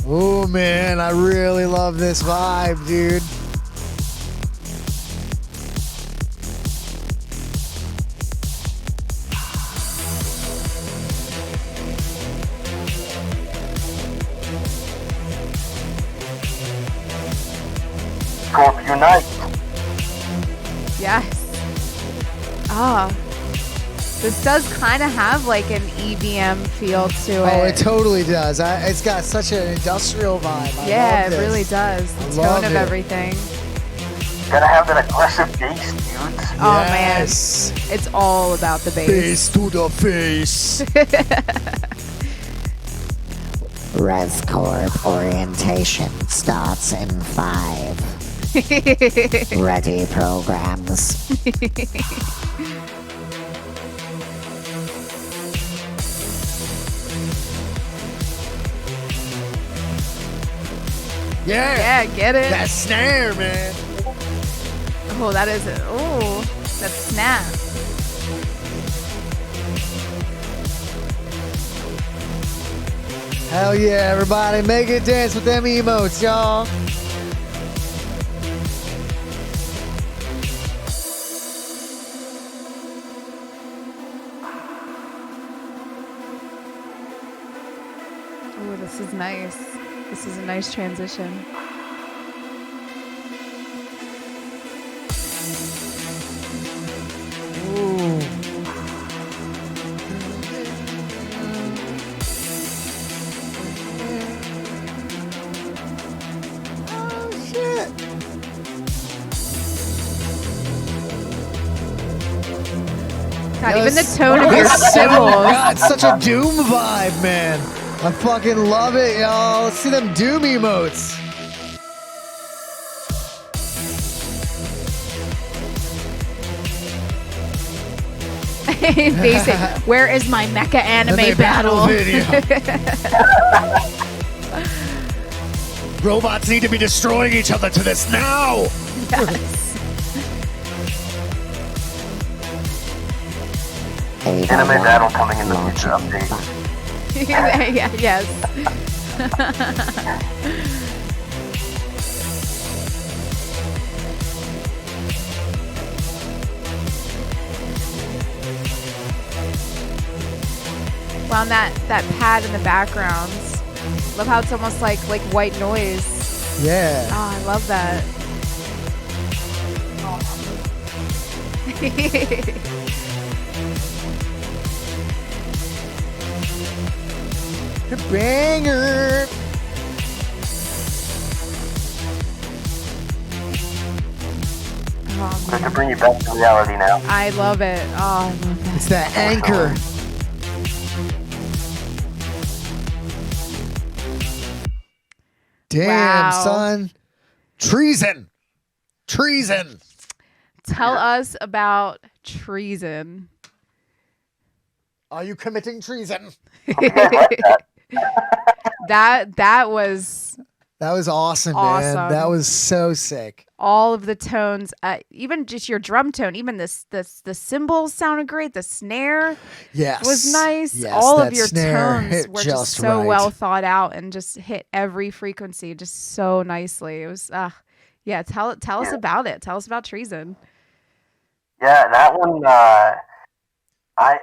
Oh man, I really love this vibe, dude. Unite. Yes. Ah. This does kind of have like an EDM feel to it. Oh, it totally does. It's got such an industrial vibe. Yeah, love it this. really does. I The love tone of it. everything. Gotta have that aggressive bass, dudes. Oh Yes. man, it's all about the bass. Face to the face. ResCorp orientation starts in 5. Ready programs. Yeah. Yeah, get it. That snare, man. Oh, that is it. Oh, that snap. Hell yeah, everybody. Make it dance with them emotes, y'all. Oh, this is nice. This is a nice transition. God, even the Yes. tone of your Yes, cymbals. God, it's such a Doom vibe, man. I fucking love it, y'all. Let's see them Doom emotes. Basic. Where is my mecha anime battle? video. Robots need to be destroying each other to this now. Yes. Anime battle coming in the future update. Yeah, yes. Well, and that pad in the background. Love how it's almost like white noise. Yeah. Oh, I love that. Banger. Oh, I have to man. bring you back to reality now. I love it. Oh, I love that. It's that anchor. Damn, Wow. son. Treason. Treason. Tell us about Treason. Are you committing treason? that was That was awesome, man. Awesome. That was so sick. all of the tones, even just your drum tone, even the cymbals sounded great. The snare Yes. was nice. Yes, all that of your snare tones hit were just just so right. well thought out and just hit every frequency just so nicely. It was yeah, tell us about it. Tell us about Treason. Yeah, that one. I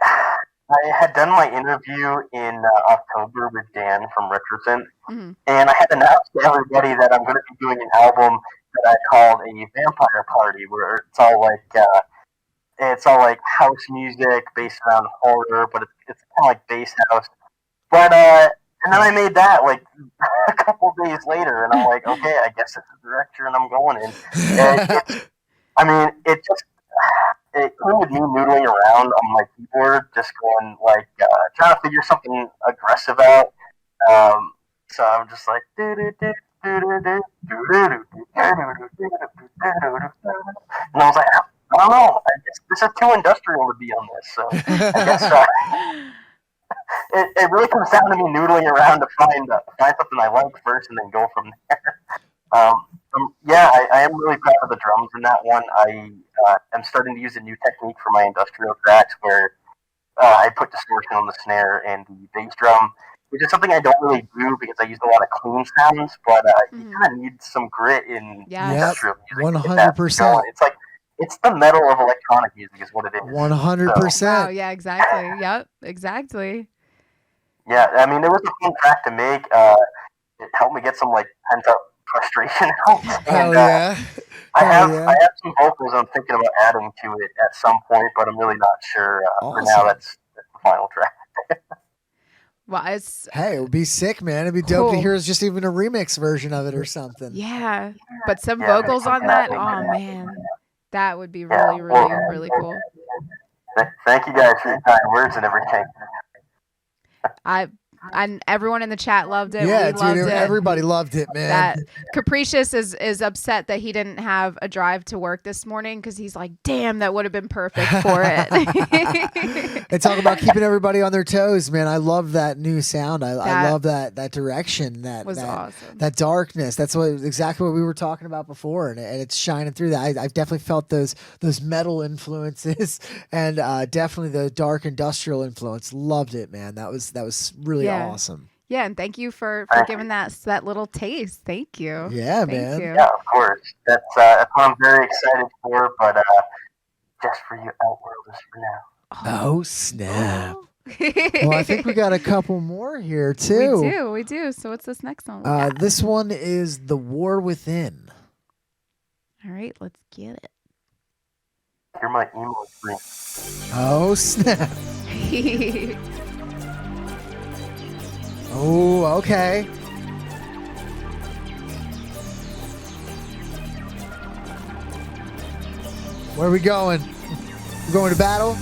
had done my interview in October with Dan from Richardson, Mhm. and I had announced to everybody that I'm going to be doing an album that I called a Vampire Party, where it's all like house music based around horror, but it's kind of like bass house. But and then I made that like a couple days later, and I'm like, okay, I guess it's the direction I'm going in. And it included me noodling around on my keyboard, just going like trying to figure something aggressive out. So I'm just like, and I was like, I don't know, I guess this is too industrial to be on this. So I guess it really comes down to me noodling around to find something I like first, and then go from there. Yeah, I am really proud of the drums in that one. I am starting to use a new technique for my industrial tracks where I put distortion on the snare and the bass drum, which is something I don't really do because I use a lot of clean sounds, but you kind of need some grit in Yes. industrial music. 100%. It's like, it's the metal of electronic music is what it is. 100%. Wow, yeah, exactly. Yep, exactly. Yeah, I mean, it was a fun track to make. It helped me get some like pent up frustration out. Hell And, yeah. I have yeah. I have some vocals I'm thinking about adding to it at some point, but I'm really not sure. For now, Awesome. that's the final track. Well, it's Hey, it would be sick, man. It'd be dope to Cool. hear just even a remix version of it or something. yeah, but some Yeah, vocals maybe on that. that. Oh man, that would be Yeah, really, well, really, really cool. Thank you guys for your kind words and everything. And everyone in the chat loved it. Yeah, we loved dude. it. Everybody loved it, man. That Capricious is upset that he didn't have a drive to work this morning because he's like, damn, that would have been perfect for it. And talk about keeping everybody on their toes, man. I love that new sound. I That love that direction. That was that, awesome. that darkness. That's exactly what we were talking about before, and it's shining through that. I've definitely felt those metal influences, and definitely the dark industrial influence. Loved it, man. That was really awesome. Yeah, and thank you for giving that little taste. Thank you. Yeah, Thank man. you. Yeah, of course. That's what I'm very excited for. But just for you Outworlders for now. Oh snap! Well, I think we got a couple more here We too. we do. So what's this next one? This one is The War Within. All right, let's get You're my emo screen. Oh snap! it. Oh, okay. Where are we going? We're going to battle?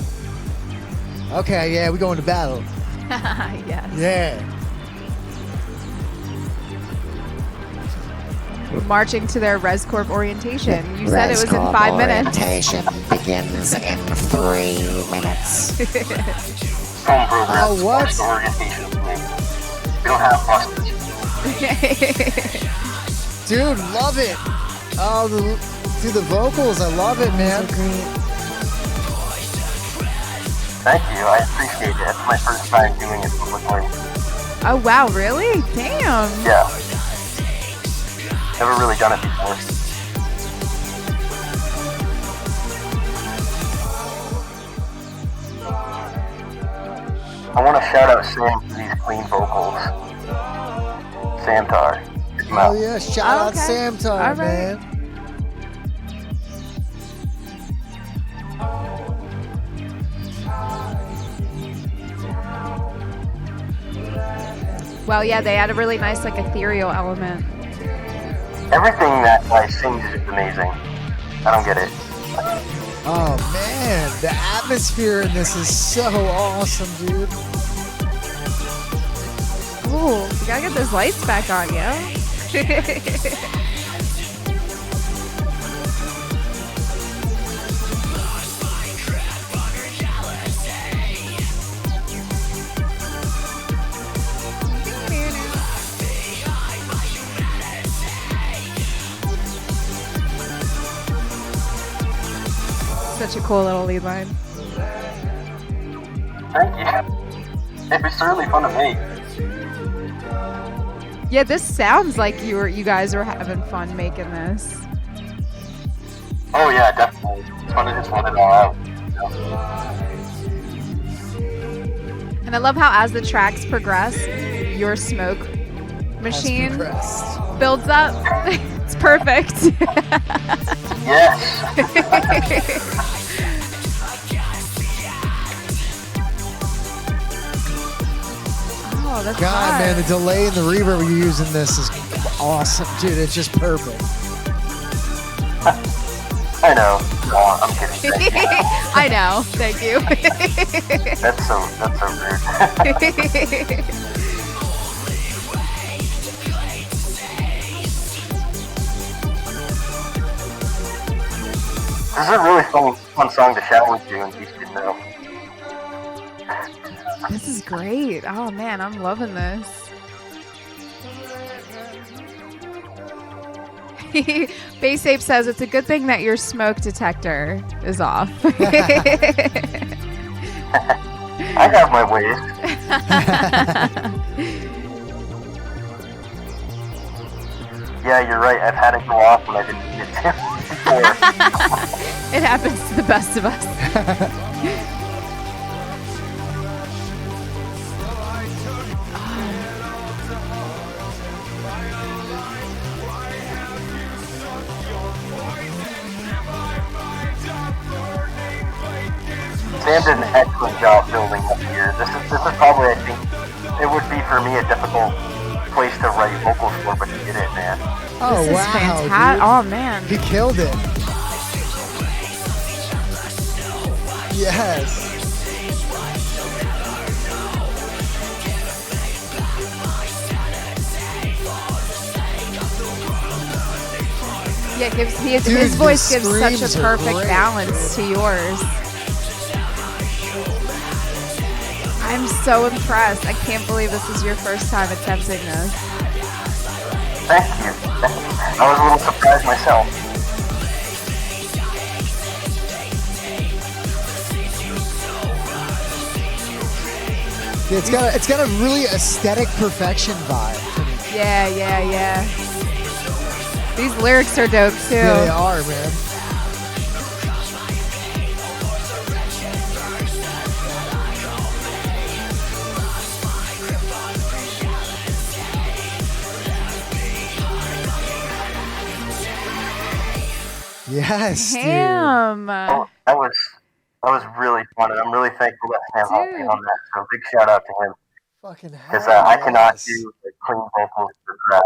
Okay, yeah, we going to battle. Yes. Yeah. Marching to their ResCorp orientation. You said it was in 5 minutes. Orientation begins in 3 minutes. Home program. Oh, what? The orientation thing. We don't have buses. Dude, love it. Oh, the vocals, I love it, man. Thank you. I appreciate it. It's my first time doing it publicly. Oh, wow, really? Damn. Yeah. Never really done it before. I want to shout out Sam for these clean vocals. Samtar. Oh, yeah, shout out Okay. Samtar, All right. man. Well, yeah, they had a really nice, like, ethereal element. Everything that guy sings is amazing. I don't get it. Oh, man. The atmosphere in this is so awesome, dude. Ooh, you gotta get those lights back on, yo. Such a cool little lead line. Thank you. It was really fun to make. Yeah, this sounds like you guys were having fun making this. Oh yeah, definitely. It's fun to just let it all out. And I love how as the tracks progress, your smoke machine Progressed. builds up. It's perfect. Yes. Oh, that's God, hot. man, the delay and the reverb you're using this is awesome, dude. It's just perfect. I know. No, I'm kidding. I know. Thank you. That's so rude. This is a really fun song to shout with you, in case you didn't know. This is great. Oh man, I'm loving this. Bass Ape says it's a good thing that your smoke detector is off. I have my ways. Yeah, you're right. I've had it go off when I didn't need it to before. It happens to the best of us. Sam did an excellent job building up here. This is probably, I think, it would be for me a difficult place to write vocals for, but he did it, man. Oh, This is wow, fantastic. dude. Oh man. He killed it. Yes. Yeah, it gives Dude, his the voice gives such a screams are perfect great. balance to yours. I'm so impressed. I can't believe this is your first time attempting this. Thank you. I was a little surprised myself. Yeah, it's got a really aesthetic perfection vibe. Yeah, yeah, yeah. These lyrics are dope too. Yeah, they are, man. Yes, dude. Damn. Oh, that was really fun, and I'm really thankful that Sam helped me Dude. on that. So big shout out to him, Fucking hell. because I cannot yes. do the clean vocals for crap.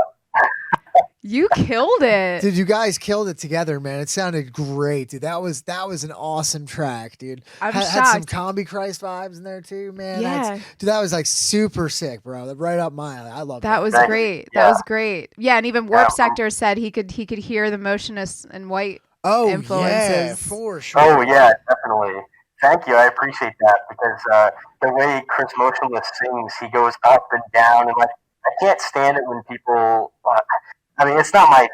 You killed it. Dude, you guys killed it together, man. It sounded great, dude. That was an awesome track, dude. I'm Had some shocked. Combi Christ vibes in there too, man. Yeah. Dude, that was like super sick, bro. Right up my alley. I love that. That was Thank you. great. Yeah. That was great. Yeah, and even Warp Yeah. Sector said he could hear the Motionless and White Oh yeah, influences. for sure. Oh yeah, definitely. Thank you. I appreciate that because the way Chris Motionless sings, he goes up and down, and like I can't stand it when people. I mean, it's not my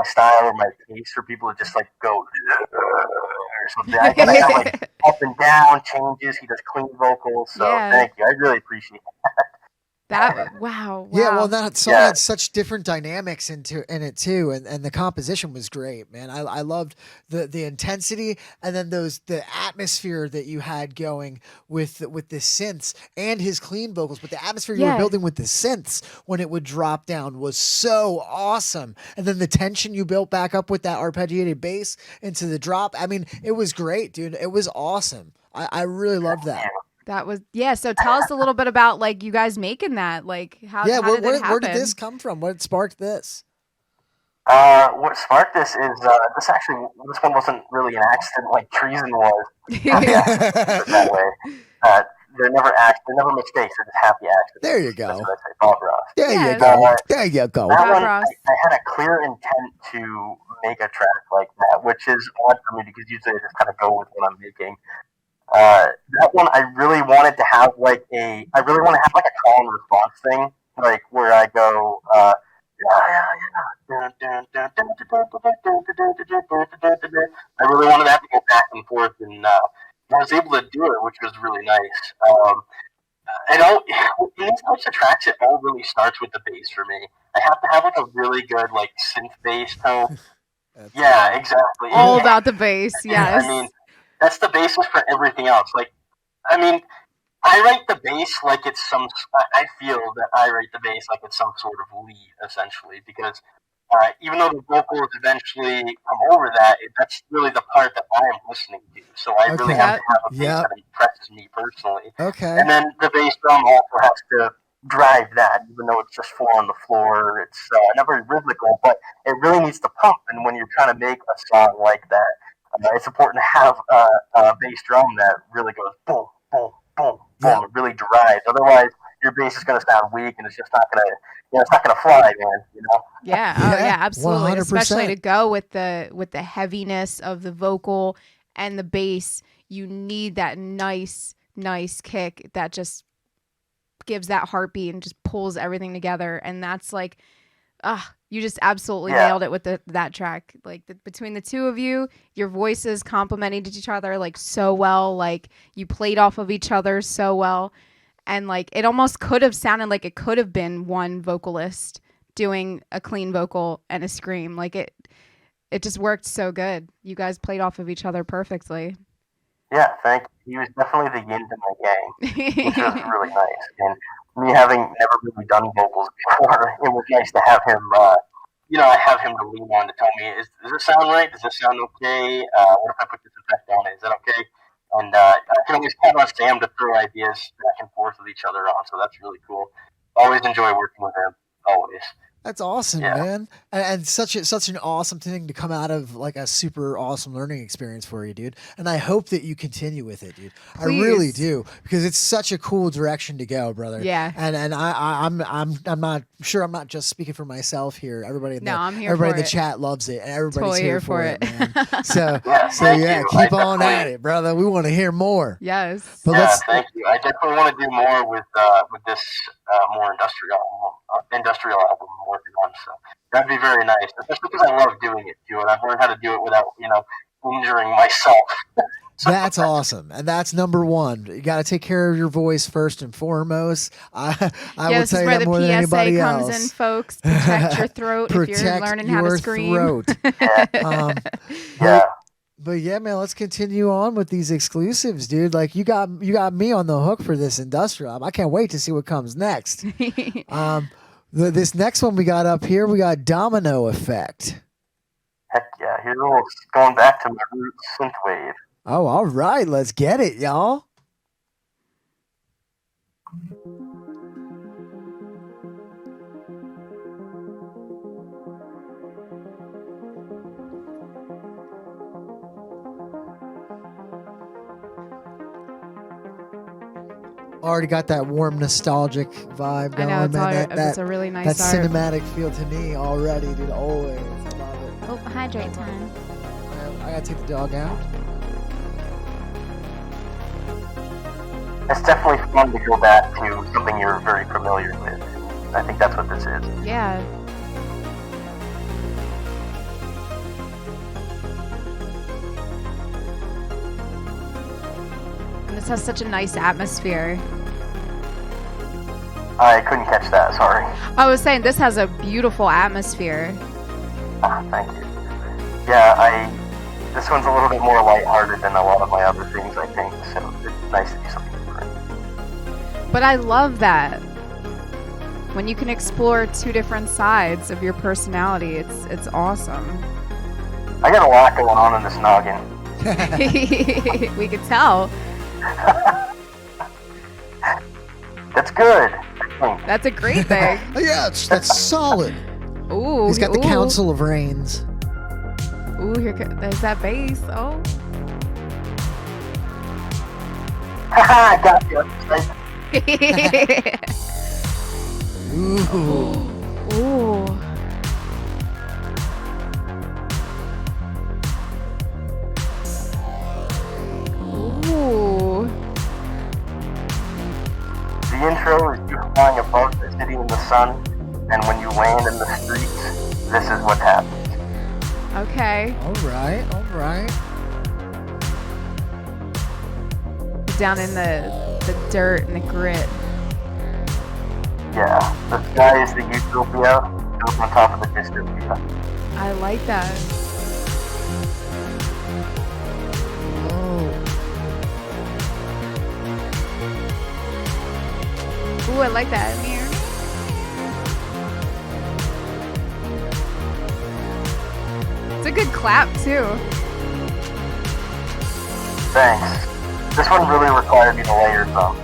style or my taste for people to just like go or something. I gotta have like up and down changes. He does clean vocals, so Yeah. thank you. I really appreciate it. Wow. Yeah, well, that song Yeah. had such different dynamics in it too, and the composition was great, man. I loved the intensity, and then the atmosphere that you had going with the synths and his clean vocals, but the atmosphere you were Yeah. building with the synths when it would drop down was so awesome, and then the tension you built back up with that arpeggiated bass into the drop. I mean, it was great, dude. It was awesome. I really loved that. That was So tell us a little bit about like you guys making that. Like how did it happen? Where did this come from? What sparked this? What sparked this is this one wasn't really an accident like Treason was. That way. They're never mistakes. They're just happy accidents. There you That's go. what I say. Bob Ross. There Yeah, you go. There you go. That Bob one, Ross. I had a clear intent to make a track like that, which is odd for me because usually I just kind of go with what I'm making. That one, I really wanted to have like a call and response thing, like where I go, I really wanted to have to go back and forth, and I was able to do it, which was really nice. In these types of tracks, it all really starts with the bass for me. I have to have like a really good like synth bass tone. Yeah, exactly. All about the bass. Yes. I mean, that's the basis for everything else. Like, I mean, I write the bass like it's I feel that I write the bass like it's some sort of lead, essentially, because even though the vocals eventually come over that, that's really the part that I am listening to. So I really have to have a bass that impresses me personally. Okay. And then the bass drum also has to drive that, even though it's just four on the floor. It's not very rhythmical, but it really needs to pump. And when you're trying to make a song like that, it's important to have a bass drum that really goes boom, boom, boom, boom. It really drives. Otherwise, your bass is going to sound weak, and it's just not going to, it's not going to fly, man. You know? Yeah. Oh, yeah. Absolutely. 100%. Especially to go with the heaviness of the vocal and the bass, you need that nice kick that just gives that heartbeat and just pulls everything together. And that's like, you just absolutely nailed it with that track. Like between the two of you, your voices complemented each other like so well. Like you played off of each other so well. And like it almost could have sounded like it could have been one vocalist doing a clean vocal and a scream. Like it just worked so good. You guys played off of each other perfectly. Yeah, thank you. He was definitely the yin to my yang, which was really nice. And me having never really done vocals before, it was nice to have him. I have him to lean on to tell me, does this sound right? Does this sound okay? What if I put this effect on it? Is that okay? And I can always count on Sam to throw ideas back and forth with each other on, so that's really cool. Always enjoy working with him. Always. That's awesome, man, and such an awesome thing to come out of like a super awesome learning experience for you, dude. And I hope that you continue with it, dude. Please. I really do, because it's such a cool direction to go, brother. Yeah. And I'm not sure. I'm not just speaking for myself here. Everybody in I'm here everybody for in the it. chat loves it, and everybody's Totally here here for it, for man. it. So Thank you. keep on at it, brother. We want to hear more. Yes. But Thank you. I definitely want to do more with this more industrial album I'm working on. So that'd be very nice, especially because I love doing it too, and I've learned how to do it without injuring myself. That's awesome, and that's number one. You got to take care of your voice first and foremost. I will This tell is you where that the more than PSA anybody comes else. in, folks. Protect your throat if you're Protect learning how your to scream. throat. Yeah. But yeah, man, let's continue on with these exclusives, dude. Like you got me on the hook for this industrial album. I can't wait to see what comes next. This next one we got up here, we got Domino Effect. Heck yeah. Here's a little going back to my roots synthwave. Oh, all right, let's get it, y'all. Already got that warm, nostalgic vibe I going, know, man. it's a really nice that art. cinematic feel to me already, dude. Always love it. Oh, hydrate time. I gotta take the dog out. It's definitely fun to go back to something you're very familiar with. I think that's what this is. Yeah. And this has such a nice atmosphere. I couldn't catch that, sorry. I was saying this has a beautiful atmosphere. Thank you. Yeah, this one's a little bit more lighthearted than a lot of my other things, I think, so it's nice to do something different. But I love that. When you can explore two different sides of your personality, it's awesome. I got a lot going on in this noggin. We could tell. That's good. That's a great thing. Yeah, that's solid. Ooh. He's got the ooh. Council of Rains. Ooh, there's that bass. Oh. Haha, I got you. Ooh. Ooh. Ooh. The intro is you flying above the city in the sun, and when you land in the streets, this is what happens. Okay. All right. Down in the dirt and the grit. Yeah, the sky is the utopia, built on top of the dystopia. I like that. Oh. Ooh, I like that. Mirror. It's a good clap too. Thanks. This one really required me to layer some.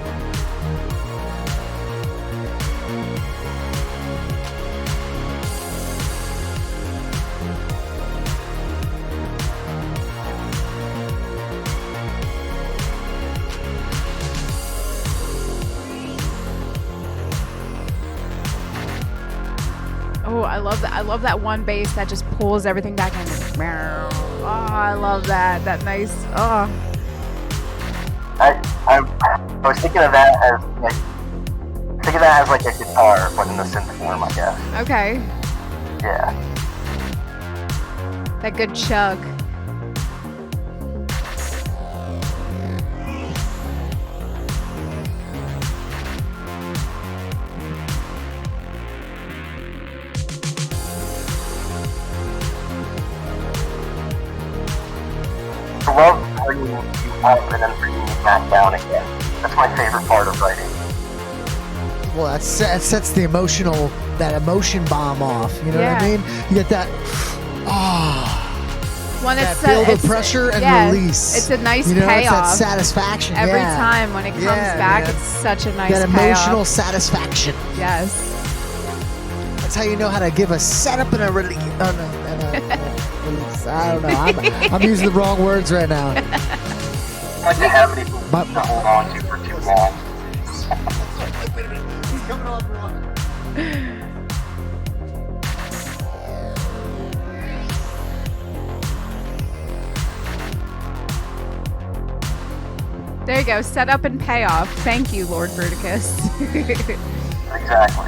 Oh, I love that. I love that one bass that just pulls everything back in. Oh, I love that. That nice. Oh. I was thinking of that as like a guitar, but in the synth form, I guess. Okay. Yeah. That good chug. I love bringing you up and then bringing you back down again. That's my favorite part of writing. Well, that sets the that emotion bomb off. You know what I Yeah. mean? You get that. When That it's build of it's- pressure and yeah, release. It's a nice You know, it's payoff. that satisfaction. Every yeah. time when it comes Yeah, back, man. it's such a nice That payoff. emotional satisfaction. Yes. That's how you know how to give a setup and a release. Oh, no, and a release. I don't know. I'm using the wrong words right now. Like to have anything But- to hold on to for too long. Wait a minute. He's coming off wrong. There you go. Set up and payoff. Thank you, Lord Bruticus. Exactly.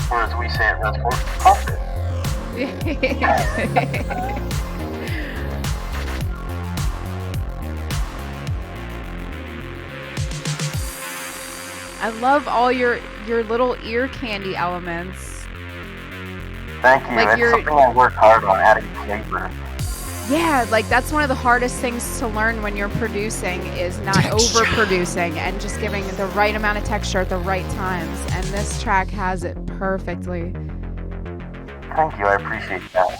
Or as we say at Reznor, pump it. I love all your little ear candy elements. Thank you. Like It's you're- something I work hard on, adding flavor. Yeah, like that's one of the hardest things to learn when you're producing is not Texture. overproducing and just giving the right amount of texture at the right times. And this track has it perfectly. Thank you, I appreciate that.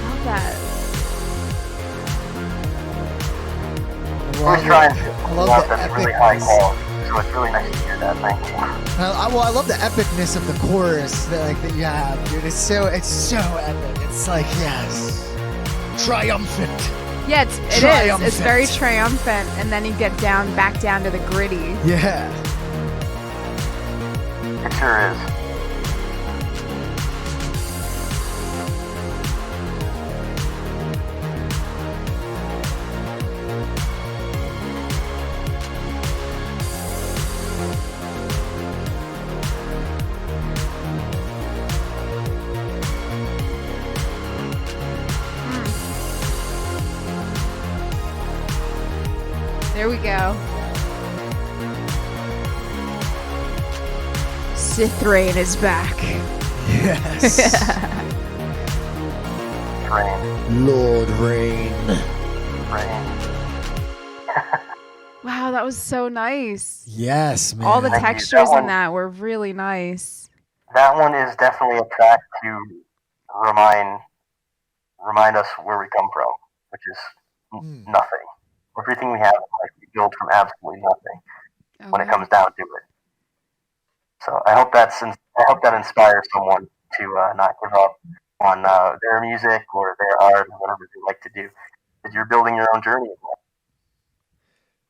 Love that. We're trying to love want the that's really high epicness. quality. So So it's really nice to hear that. Thank you. I love the epicness of the chorus that you have, dude. It's so epic. It's like, yes, triumphant. Yeah, it is. It's very triumphant, and then you get back down to the gritty. Yeah. It sure is. There we go. Sith Rayne is back. Yes. Rayne. Lord Rayne. Rayne. Wow, that was so nice. Yes, man. All the Thank you. textures That in one- that were really nice. That one is definitely a track to remind us where we come from, which is nothing. Everything we have in life we build from absolutely nothing when it comes down to it. So I hope that inspires someone to not give up on their music or their art or whatever they like to do, because you're building your own journey.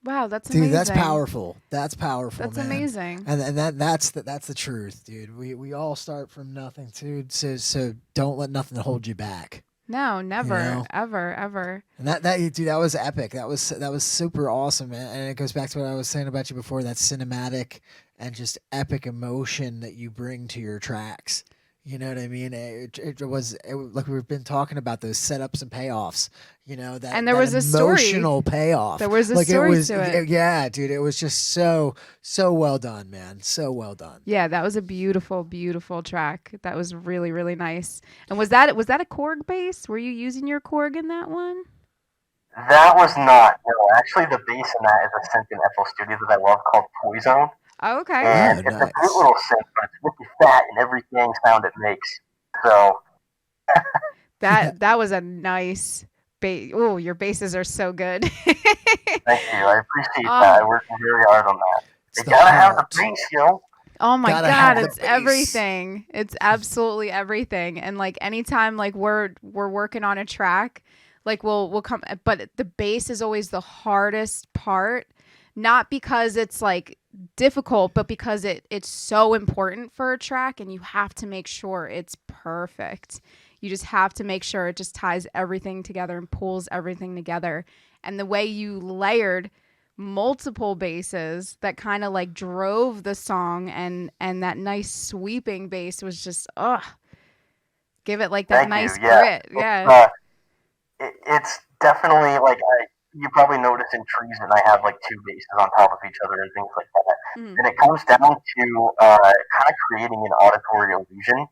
Wow, that's amazing. Dude, that's powerful. That's powerful. That's man. amazing. And that's the truth, dude. We all start from nothing, dude. So don't let nothing hold you back. No, never, You know? ever. And that was epic. That was super awesome, man. And it goes back to what I was saying about you before, that cinematic and just epic emotion that you bring to your tracks. You know what I mean? It was like we've been talking about, those setups and payoffs. You know, that And there that was a story. emotional payoff. There was a like story it was, to it. Yeah, dude. It was just so well done, man. So well done. Yeah, that was a beautiful, beautiful track. That was really, really nice. And was that a Korg bass? Were you using your Korg in that one? That was not. No, actually, the bass in that is a synth in FL Studio that I love called Treason. Oh, okay. And Oh, it's a nice. cute little synth, but it's really fat in every gang sound it makes. So That was a nice bass. Oh, your basses are so good. thank you. I appreciate that. I worked very hard on that. It's You the gotta have the heart. bass, yo. Oh my Gotta God, have the it's bass. everything. It's absolutely everything. And like anytime like we're working on a track, like we'll come, but the bass is always the hardest part, not because it's like difficult, but because it's so important for a track, and you have to make sure it's perfect. You just have to make sure it just ties everything together and pulls everything together. And the way you layered multiple basses that kind of like drove the song, and that nice sweeping bass was just give it like that Thank nice you. Yeah. grit. Yeah. It's definitely like you probably notice in Treason I have like two basses on top of each other and things like that. Mhm. And it comes down to kind of creating an auditory illusion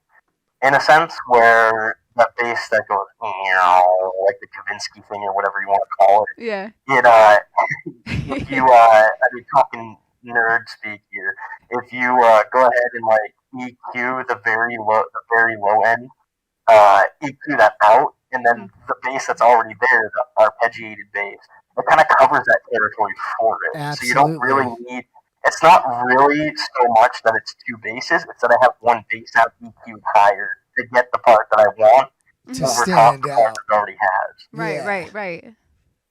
in a sense, where that bass that goes like the Kavinsky thing or whatever you want to call it. Yeah. If you I mean, talking nerd speak here, if you go ahead and like EQ the very low end, EQ that out, and then the bass that's already there, the arpeggiated bass, it kind of covers that territory for it. Absolutely. So you don't really need. It's not really so much that it's two basses; it's that I have one bass out EQ'd higher to get the part that I want To over top stand the part out. it already has. Right. Yeah. Right.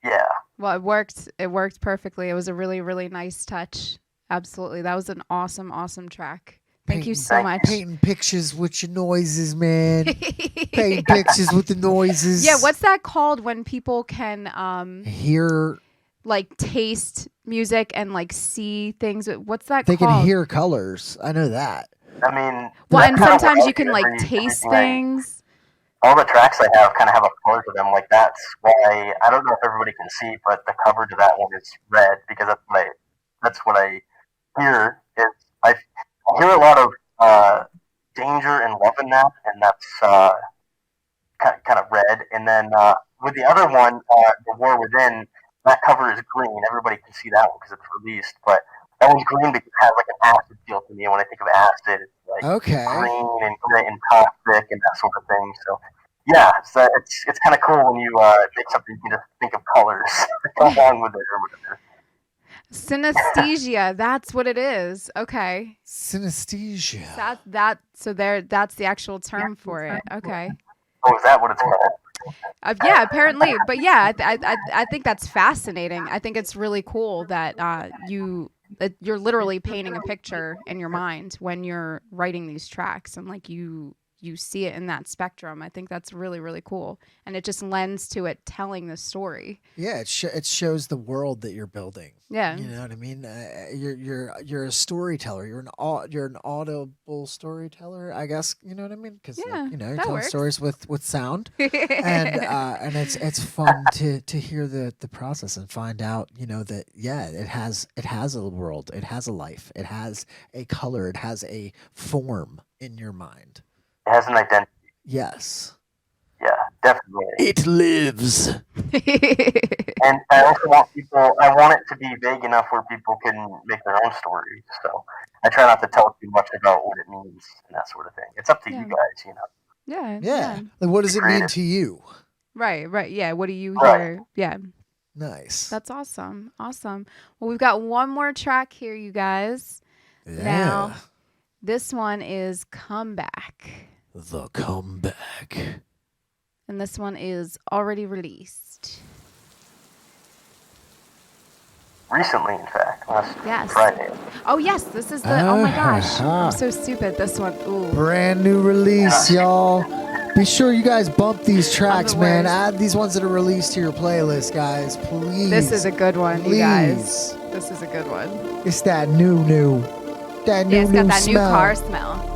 Yeah. Well, it worked. It worked perfectly. It was a really, really nice touch. Absolutely. That was an awesome, awesome track. Thank you so much. Painting pictures with your noises, man. Painting pictures with the noises. Yeah, what's that called when people can Hear. like taste music and like see things? What's that They called? can hear colors. I know that. I mean, Well, that and kinda sometimes works you can like every- taste everything I- things. all the tracks I have kind of have a color to them. Like that's why I don't know if everybody can see, but the cover to that one is red because that's what I hear. I hear a lot of danger and love in that, and that's kind of red. And then with the other one, the War Within, that cover is green. Everybody can see that one because it's released, but that one's green because it has like an acid feel to me. And when I think of acid, it's like Okay. green and grit and toxic and that sort of thing. So yeah, it's kind of cool when you make something you can just think of colors along with it or whatever. Synesthesia. That's what it is. Okay. Synesthesia. That's the actual term for it. Okay. Oh, is that what it's called? Yeah, apparently. But yeah, I think that's fascinating. I think it's really cool that you're literally painting a picture in your mind when you're writing these tracks, and like you see it in that spectrum. I think that's really, really cool, and it just lends to it telling the story. Yeah, it shows the world that you're building. Yeah. You know what I mean? You're a storyteller. You're an audible storyteller, I guess. You know what I mean? Because Yeah, you're that telling works. stories with sound, and it's fun to hear the process and find out that it has a world, it has a life, it has a color, it has a form in your mind. It has an identity. Yes, Yeah, definitely. it lives. And I also want I want it to be vague enough where people can make their own stories. So I try not to tell too much about what it means and that sort of thing. It's up to Yeah. you guys, Yeah. Like, what does it mean Creative. to you? Right. Yeah. What do you Right. hear? Yeah. Nice. That's awesome. Well, we've got one more track here, you guys. Yeah. Now, this one is Comeback. The comeback. And this one is already released. Recently, in fact, last Yes. Friday. Oh, yes. This is the. Oh, my gosh. I'm so stupid. This one. Ooh. Brand new release, y'all. Be sure you guys bump these tracks, the man. worst. Add these ones that are released to your playlist, guys. Please. This is a good one, Please. you guys. This is a good one. It's that new. That new, Yeah, it's got that new smell. car smell.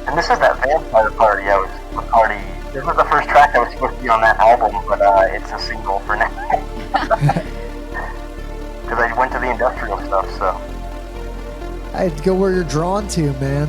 And this is that vampire party I was recording. This was the first track that was supposed to be on that album, but it's a single for now. Because I went to the industrial stuff, so. I'd go where you're drawn to, man.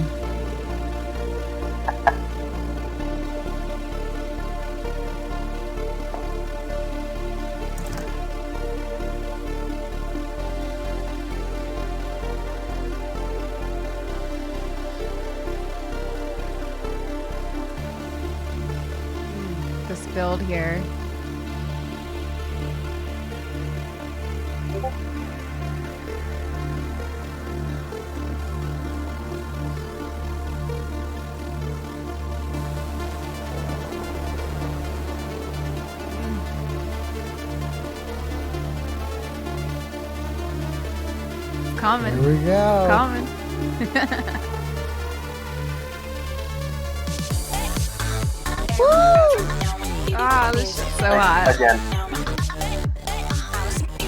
This build here. Coming. Here we go. Coming. Ah, this shit's so hot. Again,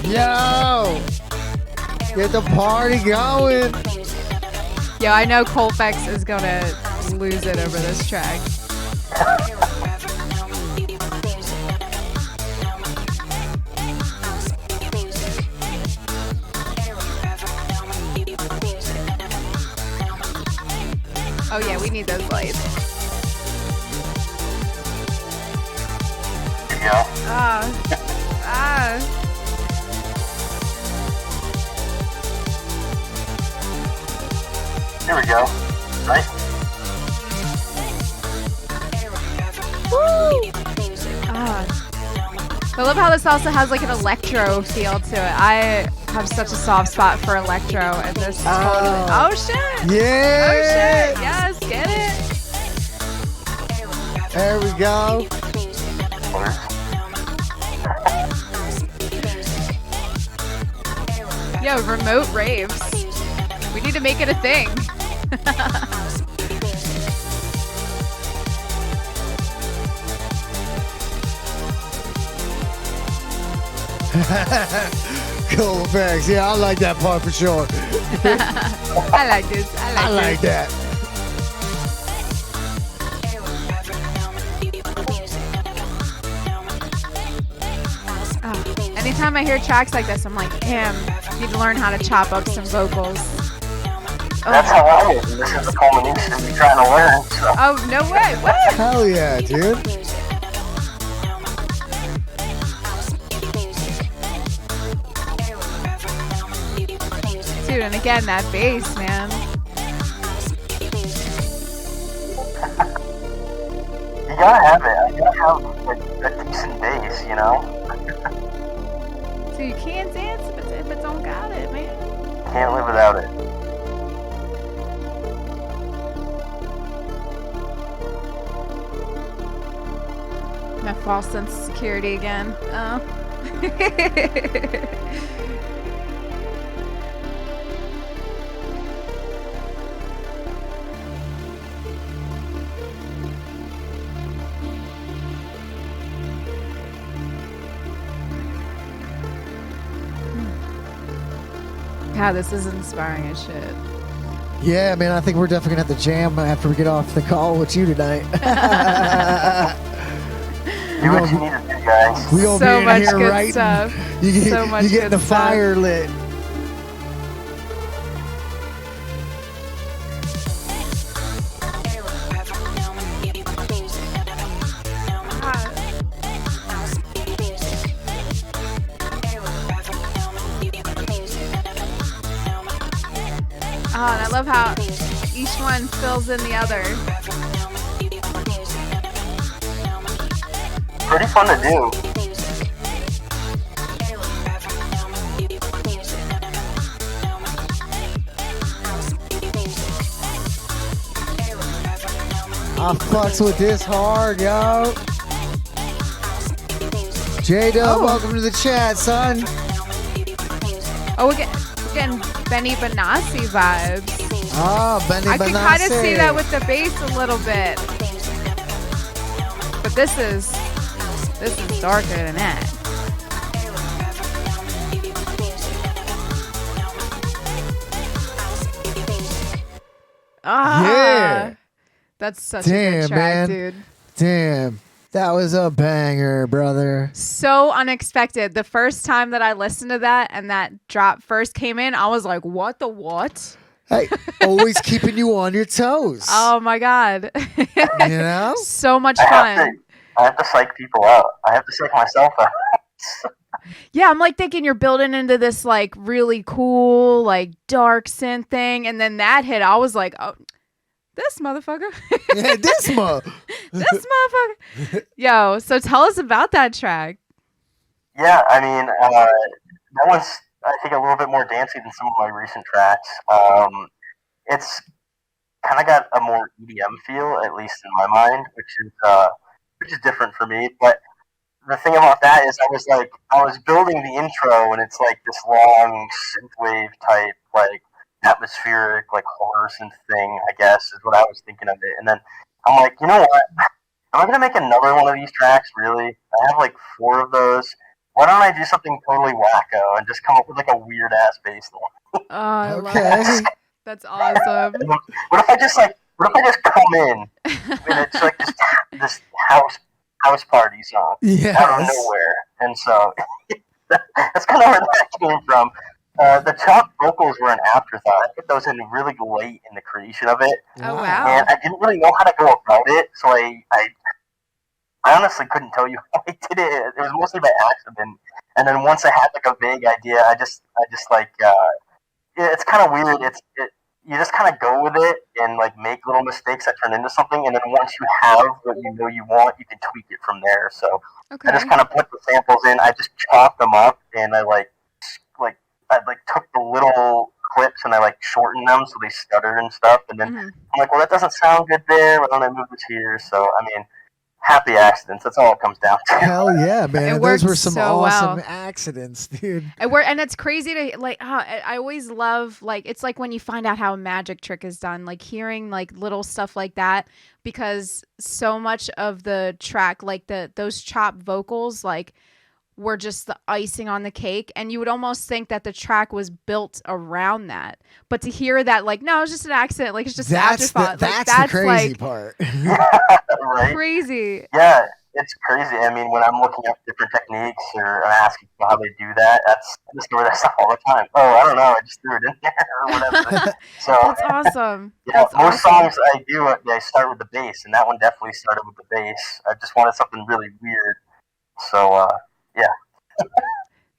Yo! Get the party going. Yo, I know Colfax is gonna lose it over this track. Oh yeah, we need those lights. here you go. Ah. Here we go. Right? I love how this also has like an electro feel to it. I have such a soft spot for electro, and this totally. Oh shit! Yeah! Oh shit! Yes, get it. There we go. Yo, remote raves. We need to make it a thing. Cool effects. Yeah, I like that part for sure. I like this. I like that. Anytime I hear tracks like this, I'm like, damn, need to learn how to chop up some vocals. That's how I was, and this is the culmination of me trying to learn. So. Oh, no way. What? Hell yeah, dude. Dude, and again, that bass, man. You gotta have it. You gotta have a decent bass, you know? So you can't dance if it don't got it, man. Can't live without it. My false sense of security again. Oh. God, this is inspiring as shit. Yeah, man, I think we're definitely gonna have to jam after we get off the call with you tonight. Do what you need to do, guys. We gonna So be in much here good writing. stuff. You get, So much you getting good the stuff. fire lit. Oh, and I love how each one fills in the other. Pretty fun to do. I fucks with this hard, yo. J-Dub, welcome to the chat, son. Oh, we're getting Benny Benassi vibes. Oh, Benny I can kind of Benassi. see that with the bass a little bit. But this is darker than that. Ah, Yeah. That's such a Damn, good track, man. dude. Damn. That was a banger, brother. So unexpected. The first time that I listened to that and that drop first came in, I was like, what the what? Hey, always keeping you on your toes. Oh my God. You know? So much I fun. have to psych people out. I have to psych myself out. Yeah, I'm like thinking you're building into this like really cool, like dark synth thing. And then that hit, I was like, oh, this motherfucker. Yeah, this mo. This motherfucker. Yo, so tell us about that track. Yeah, I mean, that one's, I think, a little bit more dancey than some of my recent tracks. It's kind of got a more EDM feel, at least in my mind, which is different for me. But the thing about that is, I was building the intro, and it's like this long synthwave type, like atmospheric, like horror synth thing, I guess, is what I was thinking of it. And then I'm like, you know what? Am I gonna make another one of these tracks? Really? I have like 4 of those. Why don't I do something totally wacko and just come up with like a weird ass bass line? Oh, I love Okay. it. That's awesome. What if I just come in and it's like this house party song out of Yes. nowhere? And so that's kind of where that came from. The chopped vocals were an afterthought. I put those in really late in the creation of it, Oh, wow. and I didn't really know how to go about it. So I honestly couldn't tell you how I did it. It was mostly by accident. And then once I had like a vague idea, I just like it's kind of weird. You just kind of go with it and like make little mistakes that turn into something. And then once you have what you know you want, you can tweak it from there. So Okay. I just kind of put the samples in. I just chopped them up, and I took the little clips and I like shortened them so they stutter and stuff. And then Mhm. I'm like, well, that doesn't sound good there. Why don't I move this here? So I mean, happy accidents. That's all it comes down to. Hell yeah, man. It Those worked were some so awesome well. accidents, dude. And it's crazy to like. I always love like it's like when you find out how a magic trick is done, like hearing like little stuff like that, because so much of the track, like those chopped vocals, like were just the icing on the cake, and you would almost think that the track was built around that. But to hear that, like, no, it's just an accident, like it's just an afterthought. Like, That's the crazy like part. Right? crazy. Yeah, it's crazy. I mean, when I'm looking up different techniques or I'm asking people how they do that, I discover that stuff all the time. Oh, I don't know, I just threw it in there or whatever. So That's awesome. yeah, That's most awesome. songs I do, I start with the bass, and that one definitely started with the bass. I just wanted something really weird. So yeah,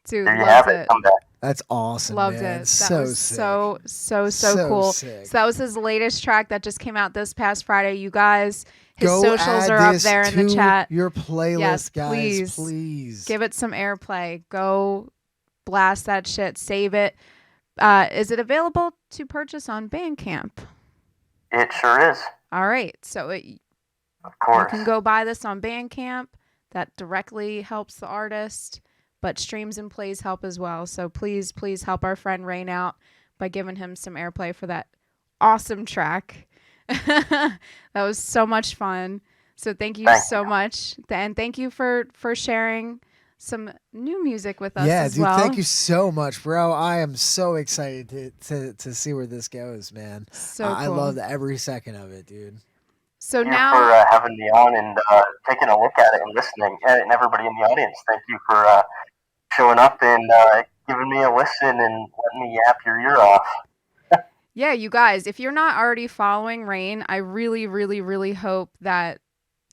Dude, there you loved have it. it. Come back. That's awesome, Loved man. it. That So was sick. so cool. sick. So that was his latest track that just came out this past Friday. You guys His Go socials add are up this there in the to chat. your playlist, Yes, guys. please. Please. Give it some airplay. Go blast that shit. Save it. Is it available to purchase on Bandcamp? It sure is. All right. So Of you course. can go buy this on Bandcamp. That directly helps the artist, but streams and plays help as well. So please, please help our friend Rayne out by giving him some airplay for that awesome track. That was so much fun. So thank you so much. And thank you for sharing some new music with us as dude, well. thank you so much, bro. I am so excited to see where this goes, man. So cool. I love every second of it, dude. So Thank you now for having me on and taking a look at it and listening, and everybody in the audience. Thank you for showing up and giving me a listen and letting me yap your ear off. yeah, you guys, if you're not already following Rayne, I really, really, really hope that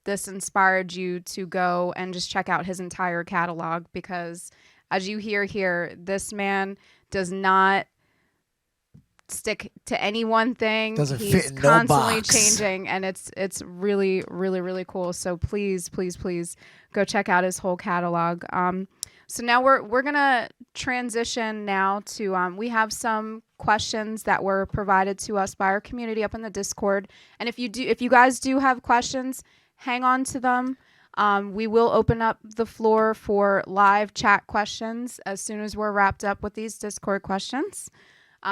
this inspired you to go and just check out his entire catalog, because as you hear here, this man does not stick to any one thing. Doesn't He's fit in no constantly box. changing, and it's really, really, really cool. So please, please, please go check out his whole catalog. So now we're gonna transition now to we have some questions that were provided to us by our community up in the Discord, and if you guys do have questions, hang on to them. We will open up the floor for live chat questions as soon as we're wrapped up with these Discord questions.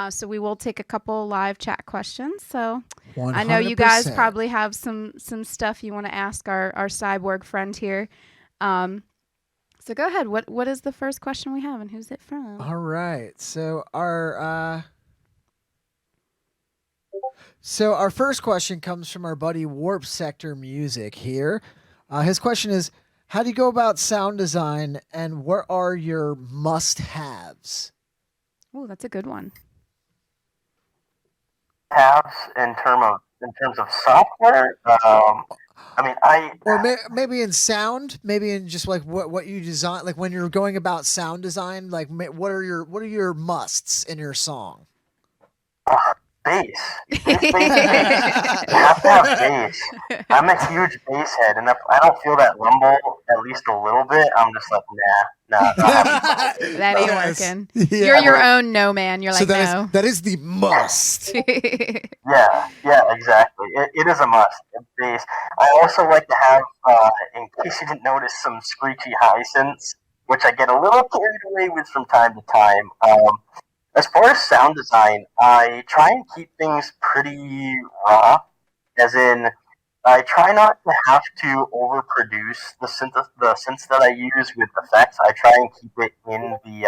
So we will take a couple live chat questions. So 100%. I know you guys probably have some stuff you want to ask our cyborg friend here. So go ahead. What is the first question we have, and who's it from? All right. So our first question comes from our buddy Warp Sector Music here. His question is, how do you go about sound design, and what are your must-haves? Oh, that's a good one. Tabs in terms of software. I mean, Or maybe in sound, maybe in just like what you design, like when you're going about sound design, like what are your musts in your song? bass. You have to have bass. I'm a huge bass head, and if I don't feel that rumble at least a little bit, I'm just like, nah. That ain't working. Yeah. You're your own no man. You're like, no. That is the must. Yeah, exactly. It is a must. Bass. I also like to have, in case you didn't notice, some screechy high synths, which I get a little carried away with from time to time. As far as sound design, I try and keep things pretty raw, as in I try not to have to overproduce the synths that I use with effects. I try and keep it in the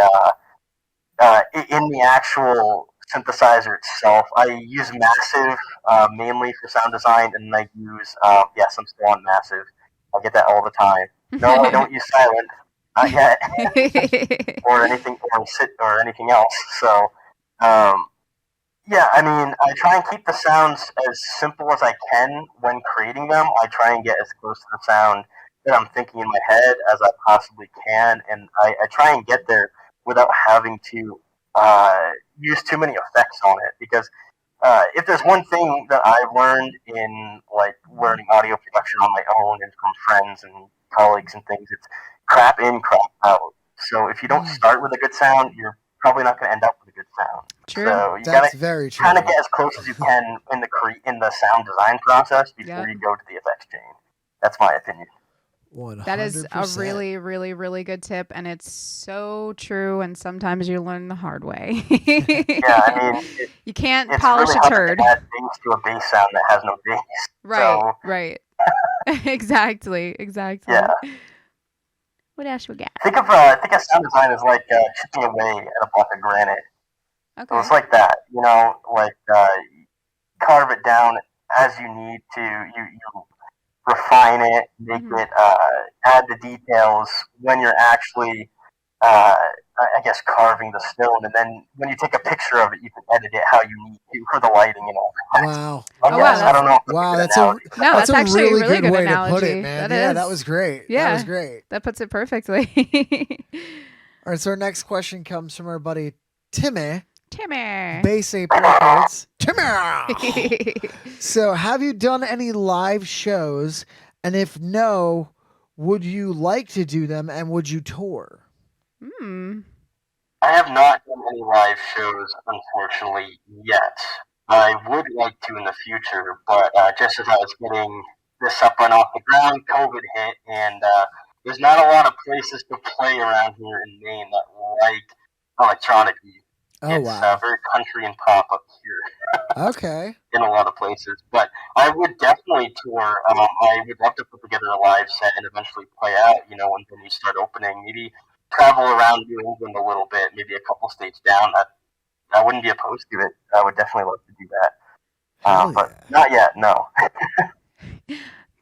actual synthesizer itself. I use Massive mainly for sound design, and I use yes, I'm still on Massive. I get that all the time. No, I don't use Silent. Not yet, or anything else. So, yeah, I mean, I try and keep the sounds as simple as I can when creating them. I try and get as close to the sound that I'm thinking in my head as I possibly can, and I try and get there without having to use too many effects on it. Because if there's one thing that I've learned in like learning audio production on my own and from friends and colleagues and things, it's crap in, crap out. So if you don't start with a good sound, you're probably not going to end up with a good sound. True. So you That's gotta very true. kind of get as close as you can in the sound design process before you go to the effects chain. That's my opinion. 100%. That is a really, really, really good tip, and it's so true. And sometimes you learn the hard way. Yeah, I mean, you can't it's polish really a hard turd. to add bass to a bass sound that has no bass. Right, So, right. Exactly. yeah. What else we got? Think of sound design as like chipping away at a block of granite. Okay. So it's like that, like carve it down as you need to. You refine it, make it, add the details when you're actually, I guess, carving the stone. And then when you take a picture of it, you can edit it how you need to for the lighting and all that. Wow. Oh, wow, I don't know. Wow, That's that's actually really a really good way analogy. to put it, man. That was great. Yeah. That was great. That puts it perfectly. All right, so our next question comes from our buddy Timmy. Timmy. Bass Ape Records. Timmy! So, have you done any live shows? And if no, would you like to do them and would you tour? I have not done any live shows, unfortunately, yet. I would like to in the future, but just as I was getting this up and off the ground, COVID hit, and there's not a lot of places to play around here in Maine that like electronic music. Oh, It's wow. very country and pop up here Okay. in a lot of places. But I would definitely tour. I would love to put together a live set and eventually play out, when venues start opening. Maybe travel around New England a little bit, maybe a couple states down. I wouldn't be opposed to it. I would definitely love to do that. Hell But yeah. not yet, no.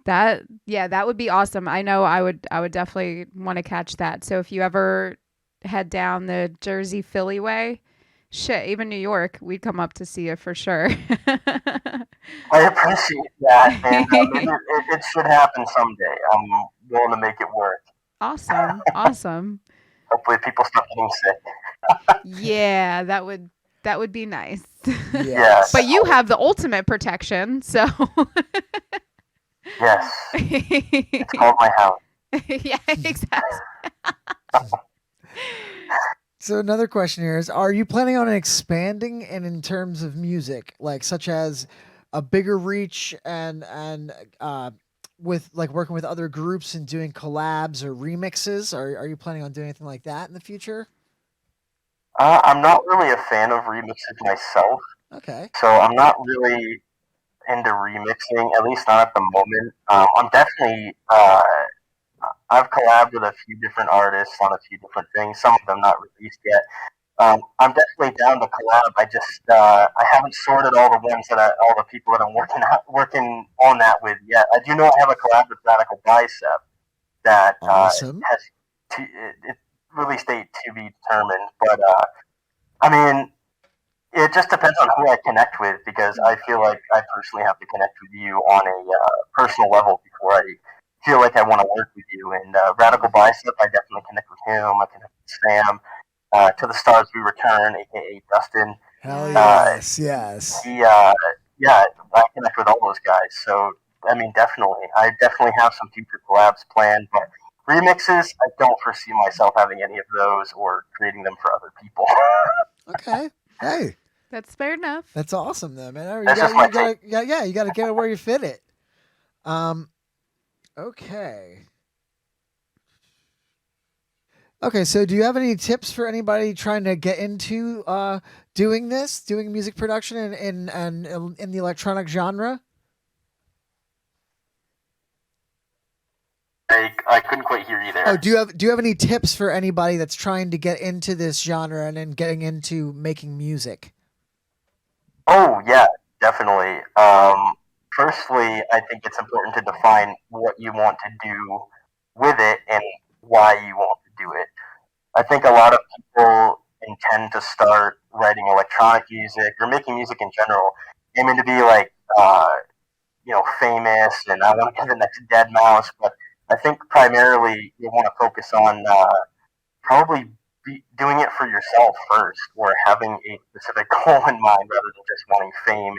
That would be awesome. I know I would definitely want to catch that. So if you ever head down the Jersey Philly way, shit, even New York, we'd come up to see you for sure. I appreciate that, and maybe it should happen someday. I'm willing to make it work. Awesome. Hopefully people stop getting sick. Yeah, that would be nice. Yes. But you have the ultimate protection, so Yes. It's called my house. yeah, exactly. So another question here is: are you planning on expanding and in terms of music, like such as a bigger reach and with like working with other groups and doing collabs or remixes? Are you planning on doing anything like that in the future? I'm not really a fan of remixes myself, Okay. so I'm not really into remixing, at least not at the moment. I'm definitely I've collabed with a few different artists on a few different things. Some of them not released yet. I'm definitely down to collab. I just I haven't sorted all the people that I'm working on that with yet. I do know I have a collab with Radical Bicep that Awesome. has it release date to be determined. But I mean, it just depends on who I connect with because I feel like I personally have to connect with you on a personal level before I feel like I want to work with you. And Radical Bicep, I definitely connect with him. I connect with Sam. To the Stars We Return, aka Dustin. Hell Nice. yes. He, yeah, I connect with all those guys. So, I mean, definitely. I definitely have some future collabs planned, but remixes, I don't foresee myself having any of those or creating them for other people. Okay. Hey, That's fair enough. that's awesome though, man. You That's just gotta, my you gotta, yeah, you gotta get it where you fit it. Okay. Okay, so do you have any tips for anybody trying to get into doing music production in the electronic genre? I couldn't quite hear you there. Oh, do you have any tips for anybody that's trying to get into this genre and then getting into making music? Oh, yeah, definitely. Firstly, I think it's important to define what you want to do with it and why you want to do it. I think a lot of people intend to start writing electronic music or making music in general, aiming to be like, famous, and I want to be the next Dead Mouse. But I think primarily you want to focus on probably doing it for yourself first, or having a specific goal in mind rather than just wanting fame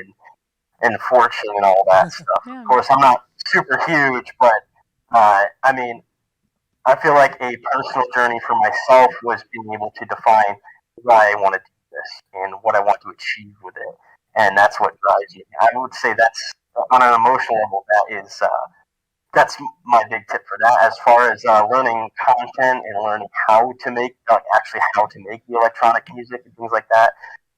and fortune and all that stuff. Yeah. Of course, I'm not super huge, but I mean, I feel like a personal journey for myself was being able to define why I want to do this and what I want to achieve with it, and that's what drives me. I would say that's on an emotional level. That's my big tip for that. As far as learning content and learning how to make the electronic music and things like that,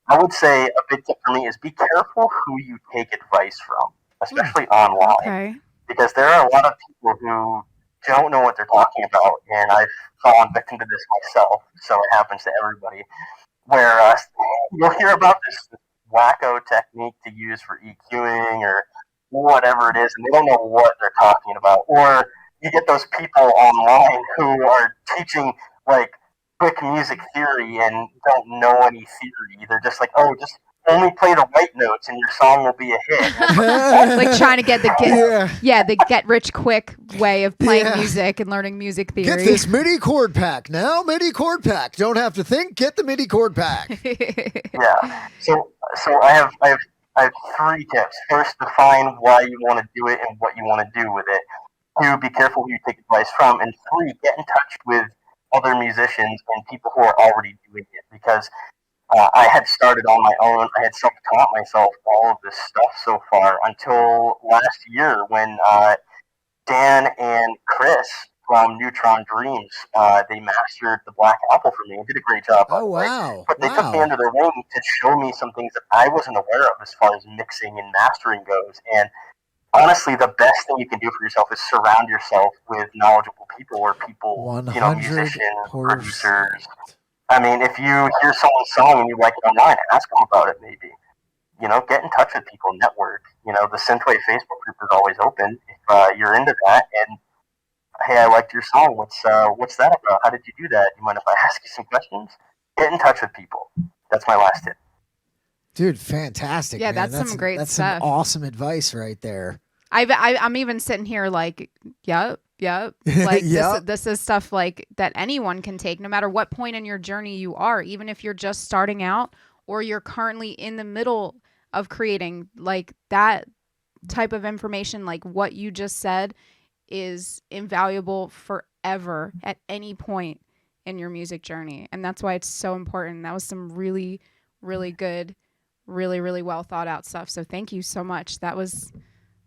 I would say a big tip for me is be careful who you take advice from, especially online, Okay. because there are a lot of people who don't know what they're talking about, and I've fallen victim to this myself. So it happens to everybody, where you'll hear about this wacko technique to use for EQing or whatever it is, and they don't know what they're talking about. Or you get those people online who are teaching like quick music theory and don't know any theory. They're just like, oh, just only play the white notes and your song will be a hit. Like trying to get the get rich quick way of playing Yeah. music and learning music theory. Get this MIDI chord pack now. MIDI chord pack. Don't have to think. Get the MIDI chord pack. Yeah. So I have 3 tips. First, define why you want to do it and what you want to do with it. 2, be careful who you take advice from. And 3, get in touch with other musicians and people who are already doing it. Because I had started on my own. I had self-taught myself all of this stuff so far until last year when Dan and Chris from Neutron Dreams, they mastered the Black Apple for me and did a great job. Oh, wow. But they took me under their wing to show me some things that I wasn't aware of as far as mixing and mastering goes. And honestly, the best thing you can do for yourself is surround yourself with knowledgeable people or people, musicians, 100%. producers. I mean, if you hear someone's song and you like it online, ask them about it maybe. Get in touch with people, network. The synthwave Facebook group is always open if you're into that. And hey, I liked your song. What's that about? How did you do that? You mind if I ask you some questions? Get in touch with people. That's my last tip. Dude, fantastic. Yeah, man. that's some great That's stuff. some awesome advice right there. I'm even sitting here like, yep. Like Yep. this is stuff like that anyone can take, no matter what point in your journey you are, even if you're just starting out or you're currently in the middle of creating. Like that type of information, like what you just said, is invaluable forever at any point in your music journey. And that's why it's so important. That was some really, really good, really, really well thought out stuff. So thank you so much. That was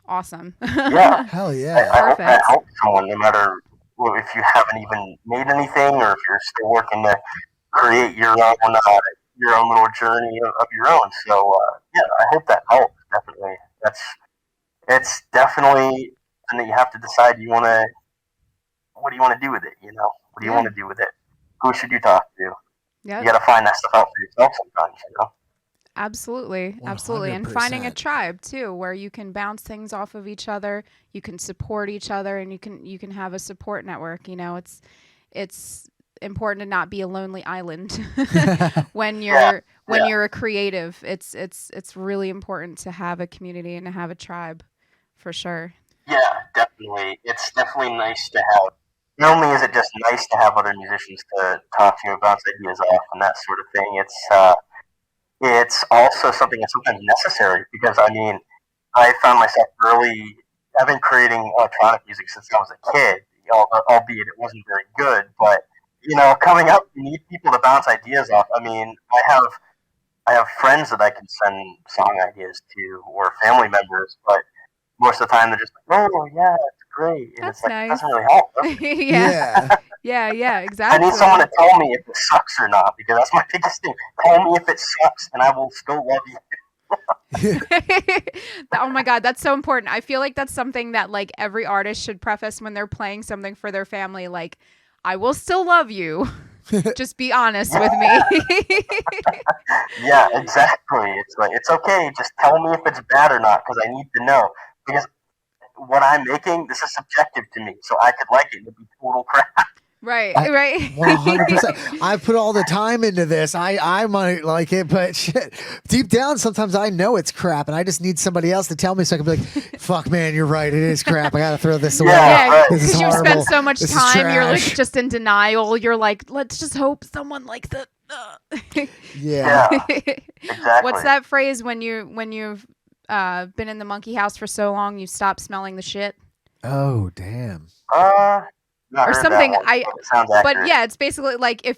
awesome. Yeah. Hell yeah. I hope that Perfect. helps someone, no matter if you haven't even made anything or if you're still working to create your own little journey of your own. So yeah, I hope that helps. Definitely, it's definitely something that you have to decide. What do you want to do with it? What do you want to do with it? Who should you talk to? Yep. You got to find that stuff out for yourself sometimes. Absolutely. And finding a 100%. tribe too, where you can bounce things off of each other, you can support each other, and you can have a support network. It's important to not be a lonely island when you're a creative. It's really important to have a community and to have a tribe, for sure. Yeah, definitely. It's definitely nice to have. Not only is it just nice to have other musicians to talk to and bounce ideas off and that sort of thing, it's also something that's sometimes necessary because, I found myself early. I've been creating electronic music since I was a kid, albeit it wasn't very good. But, coming up, you need people to bounce ideas off. I have friends that I can send song ideas to or family members, but most of the time they're just like, oh, yeah, it's great. And That's it's like, nice. it doesn't really help. Does it? Yeah, I exactly. need someone to tell me if it sucks or not, because that's my biggest thing. Tell me if it sucks, and I will still love you. Oh my God, that's so important. I feel like that's something that like every artist should preface when they're playing something for their family. Like, I will still love you. Just be honest with me. Yeah, exactly. It's like, it's okay. Just tell me if it's bad or not, because I need to know. Because what I'm making, this is subjective to me, so I could like it and it'd be total crap. Right. 100%. I put all the time into this. I might like it, but shit, deep down, sometimes I know it's crap, and I just need somebody else to tell me so I can be like, "Fuck, man, you're right. It is crap. I gotta throw this away." Yeah, Yeah, right. This is because you've horrible. spent so much This is time, you're like trash. just in denial. You're like, let's just hope someone likes it. Yeah. Yeah, exactly. What's that phrase when you've been in the monkey house for so long you stop smelling the shit? Oh, damn. Not Or heard something. that one, but it sounds accurate. But yeah, it's basically like if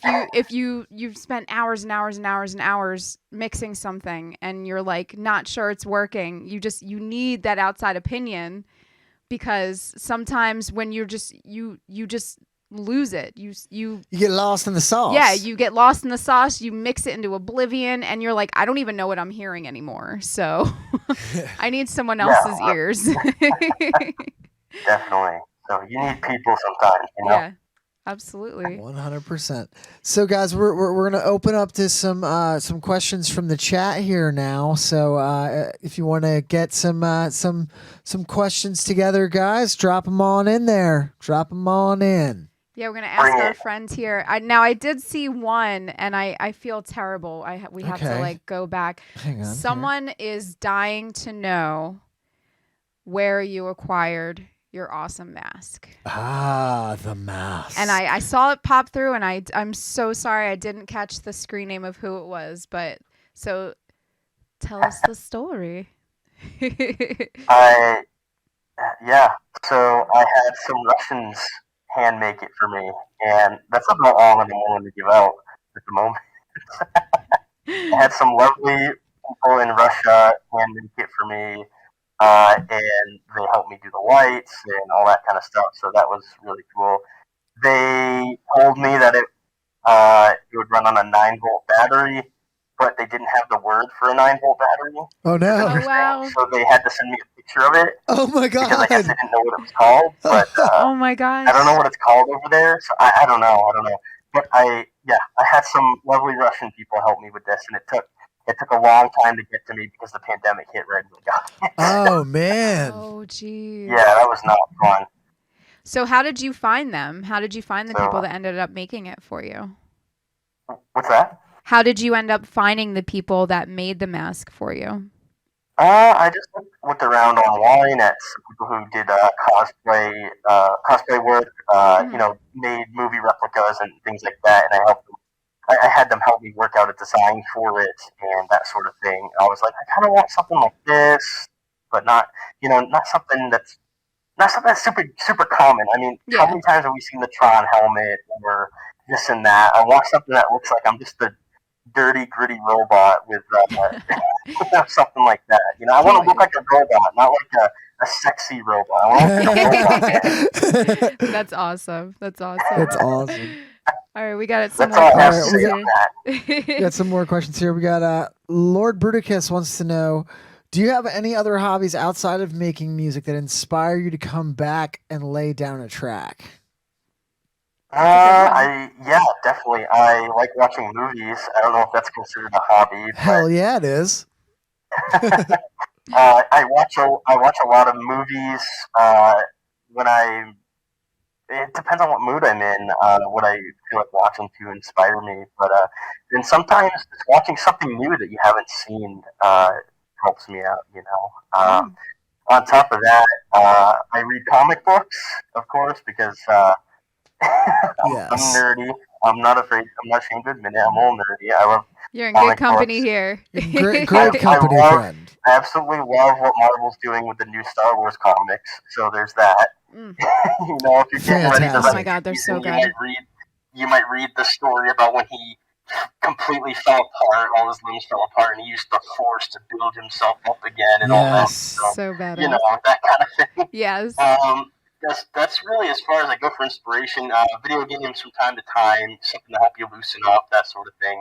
you've spent hours and hours and hours and hours mixing something and you're like not sure it's working, you need that outside opinion, because sometimes when you just lose it. You get lost in the sauce. Yeah, you get lost in the sauce, you mix it into oblivion, and you're like, I don't even know what I'm hearing anymore. So I need someone else's ears. Definitely. So you need people sometimes, Yeah, absolutely. 100%. So, guys, we're gonna open up to some questions from the chat here now. So, if you want to get some questions together, guys, drop them on in there. Drop them on in. Yeah, we're gonna ask Bring our it. friend here. I did see one, and I feel terrible. We have to Okay. like go back. Hang on. here. Someone is dying to know where you acquired your awesome mask. Ah, the mask. And I saw it pop through, and I'm so sorry I didn't catch the screen name of who it was. But so tell us the story. Yeah. So I had some Russians hand make it for me, and that's about all I'm willing to give out at the moment. I had some lovely people in Russia hand make it for me, and they helped me do the lights and all that kind of stuff. So that was really cool. They told me that it would run on a 9-volt battery, but they didn't have the word for a 9-volt battery. Oh no! Oh wow! So they had to send me a picture of it. Oh my god! Because I guess they didn't know what it was called, but Oh my gosh! I don't know what it's called over there, so I don't know. But I had some lovely Russian people help me with this, and it took a long time to get to me because the pandemic hit right when I got it. Oh man! Oh geez. Yeah, that was not fun. So how did you find them? How did you find the people that ended up making it for you? What's that? How did you end up finding the people that made the mask for you? I just looked around online at some people who did cosplay work, made movie replicas and things like that, and I helped them. I had them help me work out a design for it and that sort of thing. I was like, I kind of want something like this, but not something that's super super common. I mean, how many times have we seen the Tron helmet or this and that? I want something that looks like I'm just a dirty, gritty robot with something like that. I want to look like a robot, not like a sexy robot. I want to look like a robot. That's awesome. That's awesome. That's awesome. All right, we got some That's more all I have to questions say here. on that. We got some more questions here. We got Lord Bruticus wants to know, do you have any other hobbies outside of making music that inspire you to come back and lay down a track? Yeah, definitely. I like watching movies. I don't know if that's considered a hobby. Hell yeah, it is. I watch a lot of movies when it depends on what mood I'm in, what I feel like watching to inspire me. But then sometimes just watching something new that you haven't seen helps me out. On top of that, I read comic books, of course, because I'm nerdy. I'm not ashamed to admit it. I'm a little nerdy. I love. You're in good company books. here. Great company, friend. I absolutely love what Marvel's doing with the new Star Wars comics. So there's that. Mm. If you're getting ready to Oh my god, they're so good. You might read the story about when he completely fell apart, all his limbs fell apart, and he used the Force to build himself up again, and all that. So badass. That kind of thing. Yes. That's really as far as I go for inspiration. Video games from time to time, something to help you loosen up, that sort of thing.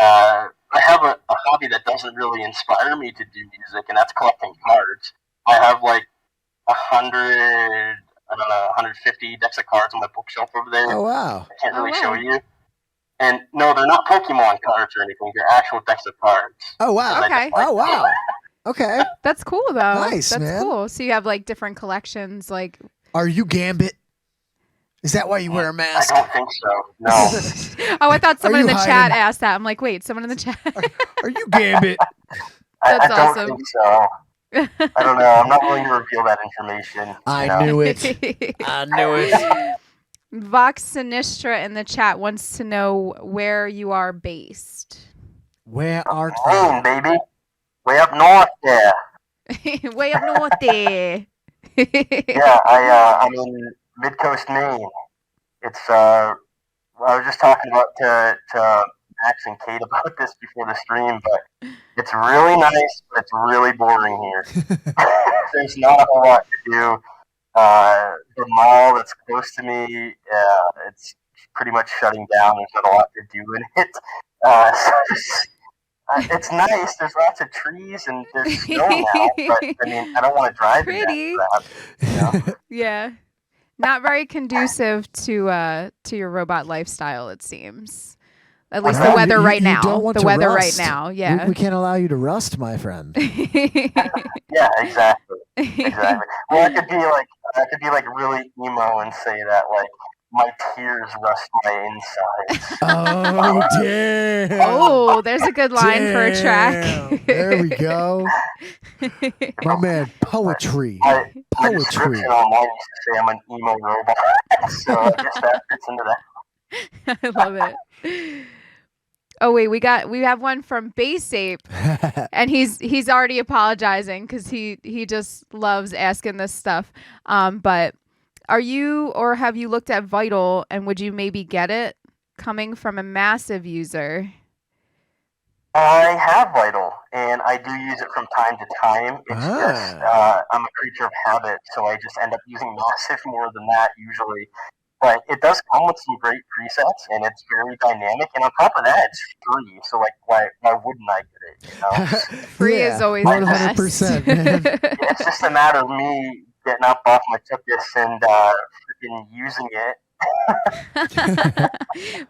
I have a hobby that doesn't really inspire me to do music, and that's collecting cards. I have like 150 decks of cards on my bookshelf over there. Oh wow! I can't really show you. And no, they're not Pokemon cards or anything. They're actual decks of cards. Oh wow! Okay. Oh wow! Okay. That's cool though. Nice, That's man. cool. So you have like different collections, like. Are you Gambit? Is that why you wear a mask? I don't think so. No. Oh, I thought someone in the you chat hiding? asked that. I'm like, wait, someone in the chat. Are you Gambit? I That's don't awesome. think so. I don't know. I'm not willing to reveal that information. I knew it. I knew it. Vox Sinistra in the chat wants to know where you are based. Where art Maine, thou? baby. Way up north there. Way up north there. Yeah, I'm in mid-coast Maine. It's I was just talking about to Max and Kate about this before the stream, but it's really nice, but it's really boring here. There's not a whole lot to do. The mall that's close to me, it's pretty much shutting down. There's not a lot to do in it. It's nice. There's lots of trees and there's snow now, but I mean, I don't want to drive Pretty. in that crap, Yeah. Not very conducive to your robot lifestyle, it seems. At least the weather right now. Don't want the to weather rust. right now, yeah. We can't allow you to rust, my friend. Yeah, exactly. Well, I could be like really emo and say that like my tears rust my insides. Oh damn! Oh, there's a good line for a track. Damn. There we go. My man, poetry. My Poetry. description online used to say I'm an emo robot, so I guess that fits into that. I love it. Oh wait, we have one from Bass Ape, and he's already apologizing because he just loves asking this stuff. But are you or have you looked at Vital, and would you maybe get it coming from a massive user? I have Vital, and I do use it from time to time. It's just I'm a creature of habit, so I just end up using Massive more than that usually. But it does come with some great presets, and it's very dynamic. And on top of that, it's free. So like, why wouldn't I get it? You know, Free is always 100%, man. It's just a matter of me getting up off my tuchus and freaking using it.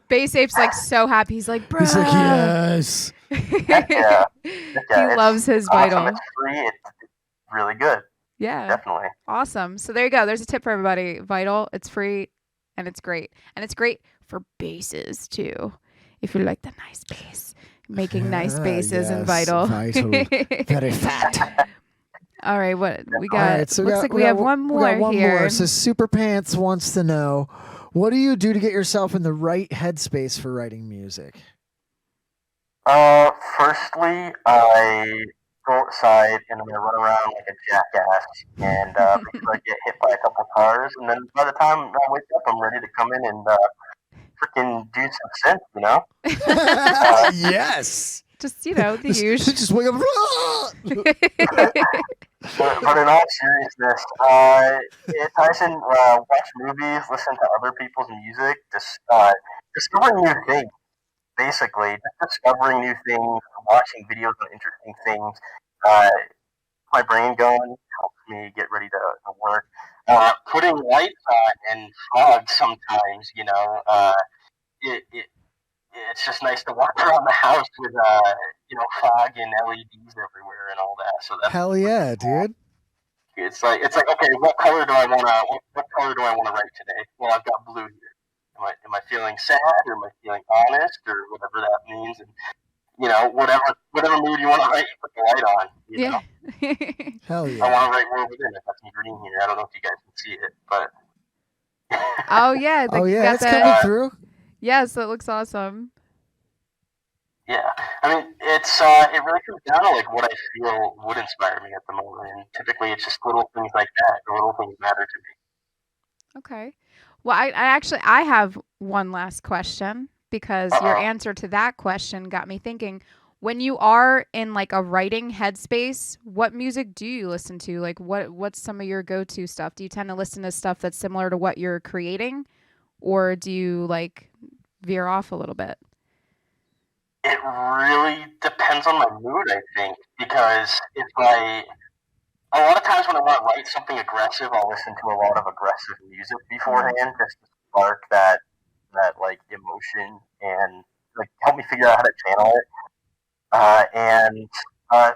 Bass Ape's like so happy. He's like, bro. He's like, yes. Yeah. He loves his Vital. It's free. It's really good. Yeah. Definitely. Awesome. So there you go. There's a tip for everybody. Vital. It's free and it's great. And it's great for basses too. If you like the nice bass. Making nice basses in Vital. Very fat. All right. What we got? Right, so looks like we have one more here. So Super Pants wants to know, what do you do to get yourself in the right headspace for writing music? Firstly, I go outside and I run around like a jackass and before I get hit by a couple cars, and then by the time I wake up, I'm ready to come in and freaking do some synth, you know? Yes. Just, you know, the usual. Just wake up. But in all seriousness, Tyson, watch movies, listen to other people's music, discovering new things. Basically, just discovering new things, watching videos on interesting things. My brain going helps me get ready to work. Putting lights on and fog sometimes, you know, it's just nice to walk around the house with fog and LEDs everywhere and all that. So that's hell yeah, dude. It's like okay, what color do I want to write today? Well, I've got blue here. Am I feeling sad, or am I feeling honest, or whatever that means? And you know, whatever mood you want to write, you put the light on. You know? Hell yeah. I want to write World Within. I've got some green here. I don't know if you guys can see it, but oh yeah, it's coming through. Yes, that looks awesome. Yeah, I mean, it really comes down to like what I feel would inspire me at the moment, and typically it's just little things like that. The little things matter to me. Okay. Well, I have one last question, because your answer to that question got me thinking. When you are in like a writing headspace, what music do you listen to? Like what's some of your go-to stuff? Do you tend to listen to stuff that's similar to what you're creating, or do you like veer off a little bit? It really depends on my mood, I think, because a lot of times when I want to write something aggressive, I'll listen to a lot of aggressive music beforehand, just to spark that like emotion and like help me figure out how to channel it. And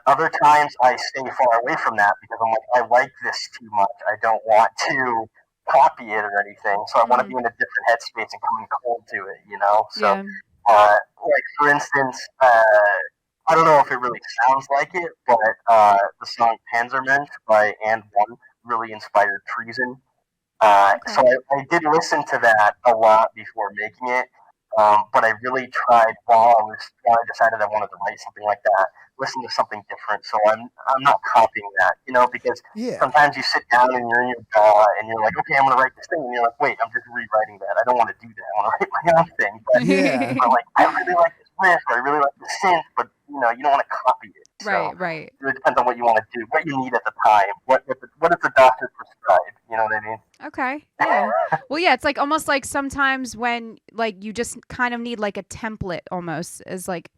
other times I stay far away from that because I'm like, I like this too much. I don't want to copy it or anything, so I want to be in a different headspace and come in cold to it, you know? So, like for instance, I don't know if it really sounds like it, but the song Panzermensch by And One really inspired Treason. So I did listen to that a lot before making it, but I really tried while I decided I wanted to write something like that, listen to something different. So I'm not copying that, you know, because sometimes you sit down and you're in your jaw and you're like, okay, I'm going to write this thing, and you're like, wait, I'm just rewriting that. I don't want to do that. I want to write my own thing. But like, I really like this riff, or I really like the synth, but you don't want to copy it. So right. It really depends on what you want to do, what you need at the time, what does the doctor prescribe? You know what I mean? Okay. Yeah. Well, yeah, it's like almost like sometimes when like you just kind of need like a template almost, is like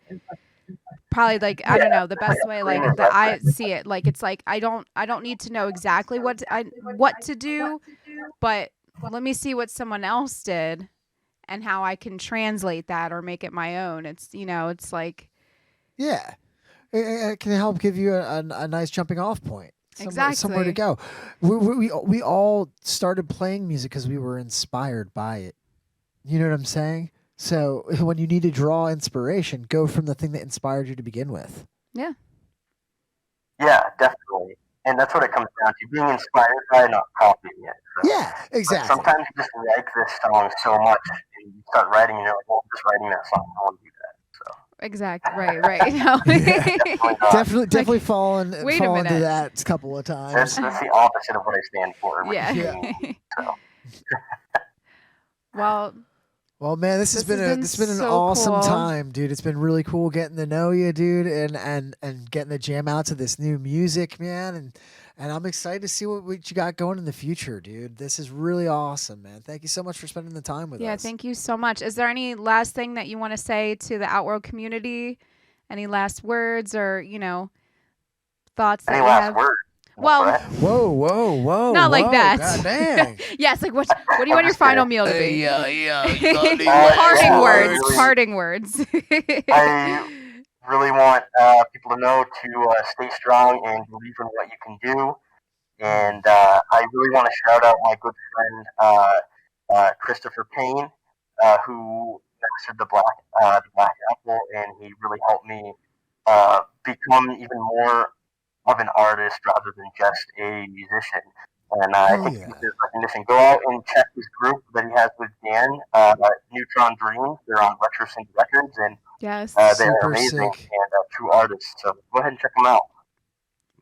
probably like I don't know the best way like that I see it. Like it's like I don't need to know exactly what to do, but let me see what someone else did and how I can translate that or make it my own. It's it's like it can help give you a nice jumping off point. somewhere to go. We all started playing music because we were inspired by it. You know what I'm saying? So when you need to draw inspiration, go from the thing that inspired you to begin with. Yeah. Yeah, definitely. And that's what it comes down to, being inspired by, not copying it. So. Yeah, exactly. But sometimes you just like this song so much, and you start writing, and you're like, well, I'm just writing that song. I want to do that. So. Exactly. Right. No. Definitely fallen wait a into minute. that a couple of times. That's the opposite of what I stand for. Yeah. So. Well, man, this has been an so awesome cool. time, dude. It's been really cool getting to know you, dude, and getting to jam out to this new music, man. And I'm excited to see what you got going in the future, dude. This is really awesome, man. Thank you so much for spending the time with us. Yeah, thank you so much. Is there any last thing that you want to say to the Outworld community? Any last words or, thoughts that Any you last have? words? Well, whoa. not like that. God dang. Yes, like what do you want your final meal to be? Parting words. I really want people to know to stay strong and believe in what you can do. And I really want to shout out my good friend Christopher Payne, who mastered the Black Apple, and he really helped me become even more of an artist rather than just a musician. And I think yeah. this recognition. Go out and check his group that he has with Dan, Neutron Dreams. They're on Retrosynth Records, and Yes. they're Super amazing sick. and true artists. So go ahead and check them out.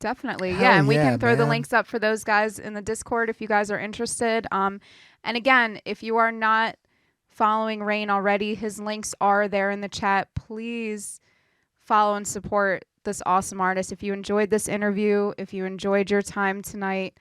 Definitely. Hell Yeah, and we yeah, can throw the man. links up for those guys in the Discord if you guys are interested. And again, if you are not following Rayne already, his links are there in the chat. Please follow and support this awesome artist. If you enjoyed this interview, if you enjoyed your time tonight,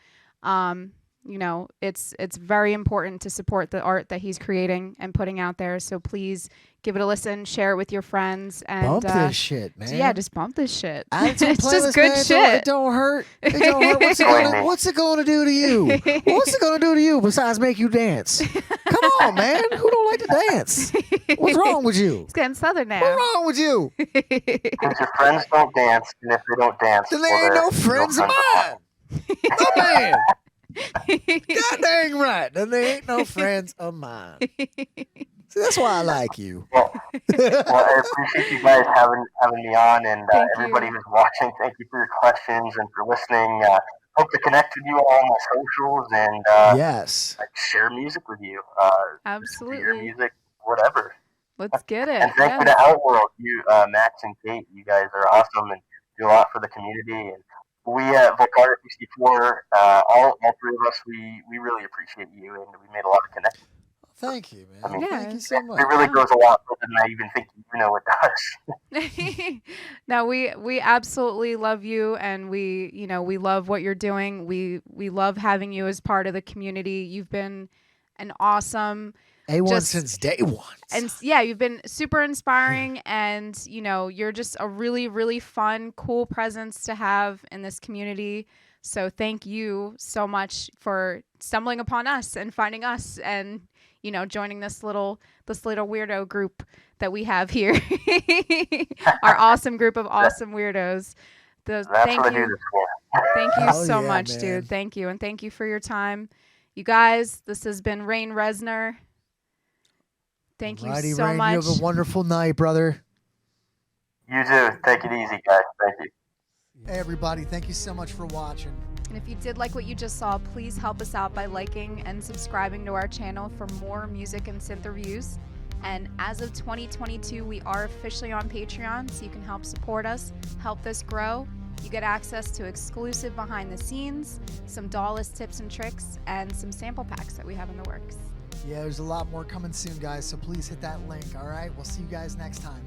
it's very important to support the art that he's creating and putting out there. So please give it a listen, share it with your friends, and Bump this shit, man. so yeah, just bump this shit. Add it to the It's just playlist, good man. shit. It don't hurt. It don't hurt. What's it going to do to you? What's it going to do to you besides make you dance? Come on, man. Who don't like to dance? What's wrong with you? It's getting southern now. What's wrong with you? Because your friends don't dance, and if they don't dance, Then they well, ain't they're no friends of mine. No, man. God dang right. Then they ain't no friends of mine. See, that's why I like you. Well, I appreciate you guys having me on, and Thank everybody you. who's watching. Thank you for your questions and for listening. Hope to connect with you all on my socials and Yes. share music with you. Your Absolutely. music, whatever. Let's get it. And thank you to Outworld, you Max and Kate. You guys are awesome and do a lot for the community. And we at Volcardic 64, all three of us, we really appreciate you, and we made a lot of connections. Thank you, man. I mean, Thank you so much. It really goes a lot further than I even think you know it does. No, we absolutely love you, and we love what you're doing. We love having you as part of the community. You've been an awesome A1 since day one. and yeah, you've been super inspiring, and you're just a really, really fun, cool presence to have in this community. So thank you so much for stumbling upon us and finding us, and joining this little weirdo group that we have here. Our awesome group of awesome weirdos. That's what I do this for. Thank you Hell so yeah, much, man. dude. Thank you, and thank you for your time. You guys, this has been Rayne Reznor. Thank you Righty, so Rayne, much. you have a wonderful night, brother. You too. Take it easy, guys. Thank you. Hey, everybody. Thank you so much for watching. And if you did like what you just saw, please help us out by liking and subscribing to our channel for more music and synth reviews. And as of 2022, we are officially on Patreon, so you can help support us, help this grow. You get access to exclusive behind the scenes, some doll-less tips and tricks, and some sample packs that we have in the works. Yeah, there's a lot more coming soon, guys, so please hit that link, all right? We'll see you guys next time.